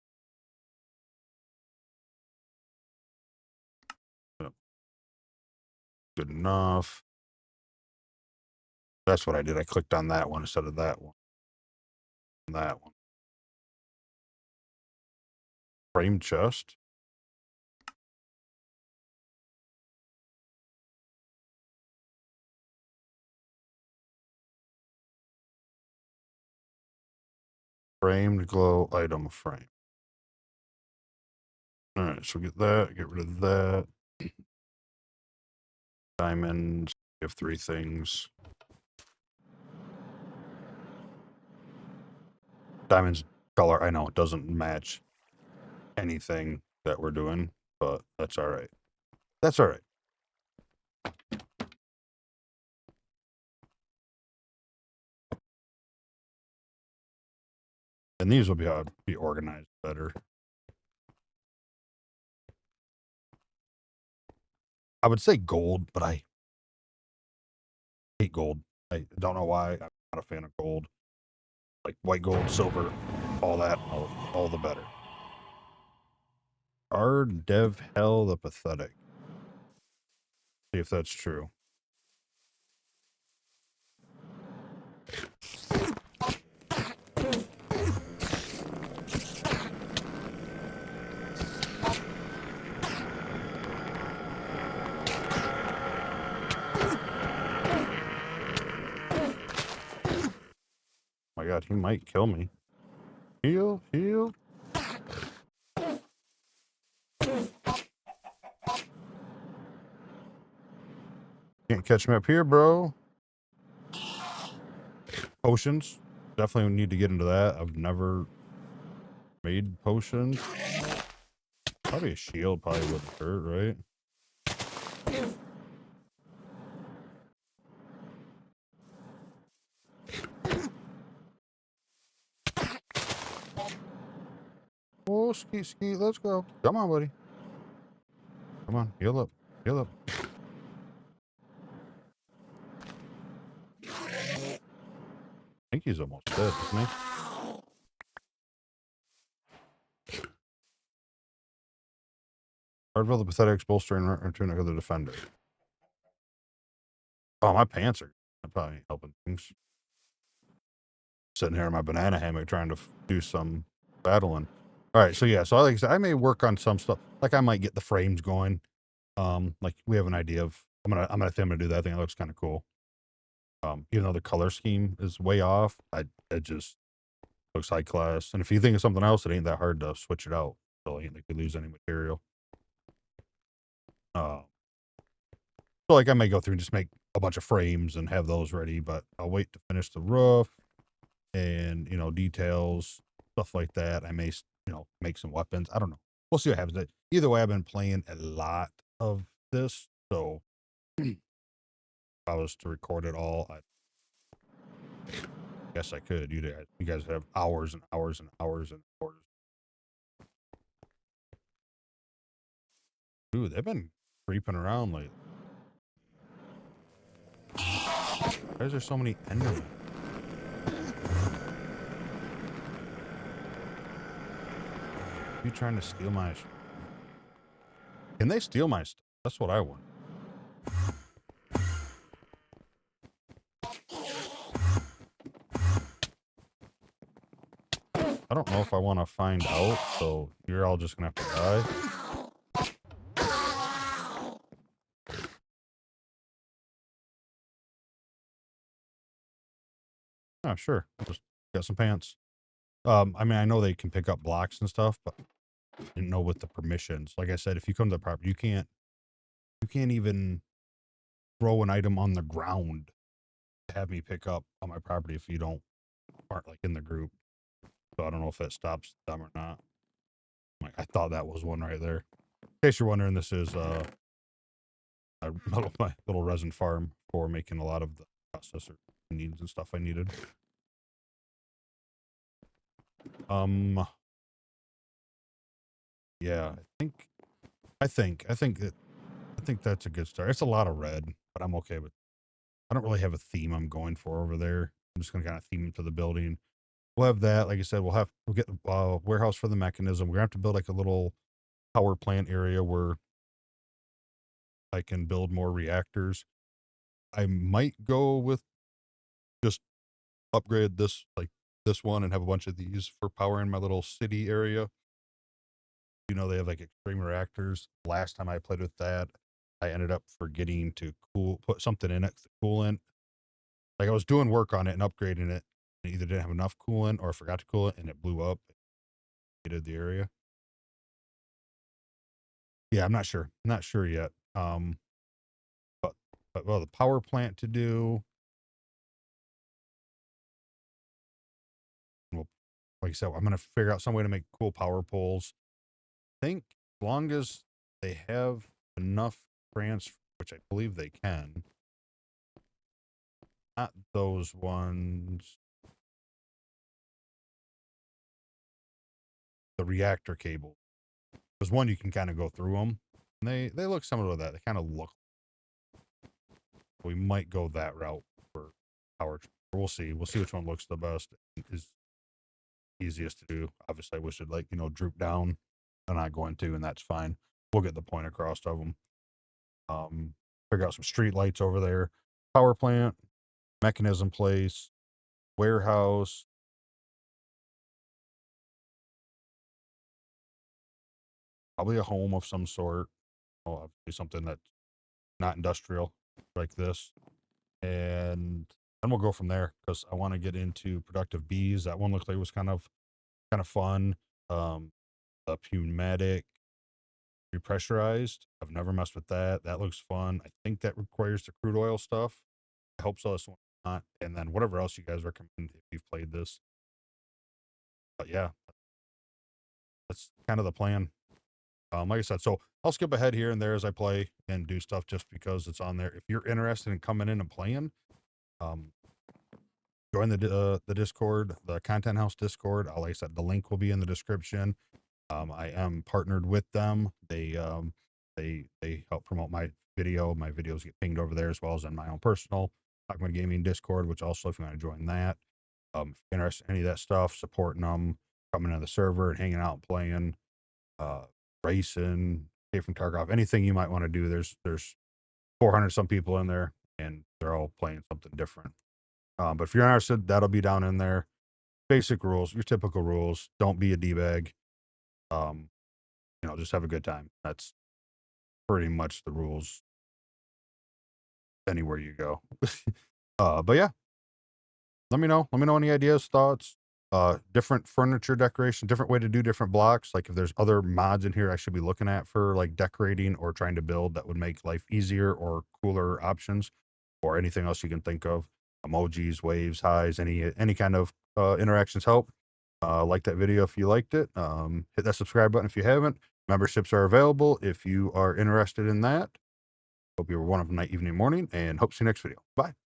Yep. Good enough. That's what I did. I clicked on that one instead of that one. That one. Frame chest. Framed glow item frame. All right, so get that, get rid of that. Diamonds. We have 3 things. Diamond's color, I know it doesn't match anything that we're doing, but that's all right. That's all right. And these will be organized better. I would say gold, but I hate gold. I don't know why. I'm not a fan of gold. Like white gold, silver, all that, all the better. Are Dev Hell the Pathetic? See if that's true. My God, he might kill me. Heal, heal. Can't catch me up here, bro. Potions. Definitely need to get into that. I've never made potions. Probably a shield probably wouldn't hurt, right? Oh, ski, ski, let's go. Come on, buddy. Come on, heal up, heal up. I think he's almost dead, isn't he? Hardville the Pathetic, bolstering return to the defender. Oh, my pants are probably helping things. Sitting here in my banana hammock trying to do some battling. All right, so yeah, so like I said, I may work on some stuff. Like I might get the frames going. Like we have an idea of. I'm gonna do that. I think it looks kind of cool. Even though the color scheme is way off, it just looks high class. And if you think of something else, it ain't that hard to switch it out. So ain't like you lose any material. Uh, so like I may go through and just make a bunch of frames and have those ready, but I'll wait to finish the roof and details, stuff like that. I may make some weapons. I don't know. We'll see what happens. Either way, I've been playing a lot of this, so if I was to record it all, I guess I could. You guys have hours and hours and hours and hours. Dude, they've been creeping around lately. Why is there so many Endermen? You trying to steal my? Can they steal my stuff? That's what I want. I don't know if I want to find out, so you're all just gonna have to die. Oh, sure. Just got some pants. I mean, I know they can pick up blocks and stuff, but I didn't know with the permissions. Like I said, if you come to the property, you can't even throw an item on the ground to have me pick up on my property if you aren't like in the group. So I don't know if that stops them or not. Like I thought that was one right there. In case you're wondering, this is my little resin farm for making a lot of the processor needs and stuff I needed. Yeah, I think that's a good start. It's a lot of red, but I'm okay with. I don't really have a theme I'm going for over there. I'm just gonna kind of theme it to the building. We'll have that. Like I said, we'll get a warehouse for the mechanism. We're gonna have to build like a little power plant area where I can build more reactors. I might go with just upgrade this one and have a bunch of these for powering my little city area. They have like extreme reactors. Last time I played with that, I ended up forgetting to put something in it to coolant. Like I was doing work on it and upgrading it, and either didn't have enough coolant or forgot to cool it, and it blew up. It did the area. Yeah, I'm not sure. Not sure yet. But well, the power plant to do. We'll like I said, I'm gonna figure out some way to make cool power poles. I think as long as they have enough transfer, which I believe they can, not those ones, the reactor cable. There's one you can kind of go through them. And they look similar to that. They kind of look. We might go that route for power. We'll see. We'll see which one looks the best. Is easiest to do. Obviously, I wish it like droop down. I'm not going to, and that's fine. We'll get the point across of them. Figure out some street lights over there, power plant, mechanism place, warehouse. Probably a home of some sort. Oh, obviously something that's not industrial like this. And then we'll go from there because I want to get into productive bees. That one looked like it was kind of fun. The pneumatic repressurized. I've never messed with that. That looks fun. I think that requires the crude oil stuff. I hope so. This one not. And then whatever else you guys recommend if you've played this. But yeah, that's kind of the plan. Like I said, so I'll skip ahead here and there as I play and do stuff just because it's on there. If you're interested in coming in and playing, um, join the Discord, the Content House Discord. Like I said, the link will be in the description. I am partnered with them. They help promote my video. My videos get pinged over there as well as in my own personal Hockmed Gaming Discord, which also if you want to join that, if you're interested in any of that stuff, supporting them, coming to the server and hanging out and playing, uh, racing, escape from Tarkov, anything you might want to do. There's 400 some people in there, and they're all playing something different. But if you're interested, that'll be down in there. Basic rules, your typical rules. Don't be a d-bag. Um, just have a good time. That's pretty much the rules anywhere you go. But yeah, let me know. Let me know any ideas, thoughts, different furniture decoration, different way to do different blocks. Like if there's other mods in here I should be looking at for like decorating or trying to build that would make life easier or cooler options, or anything else you can think of. Emojis, waves, highs, any kind of interactions help. Like that video if you liked it. Hit that subscribe button if you haven't. Memberships are available if you are interested in that. Hope you were one of night, evening, morning, and hope to see you next video. Bye.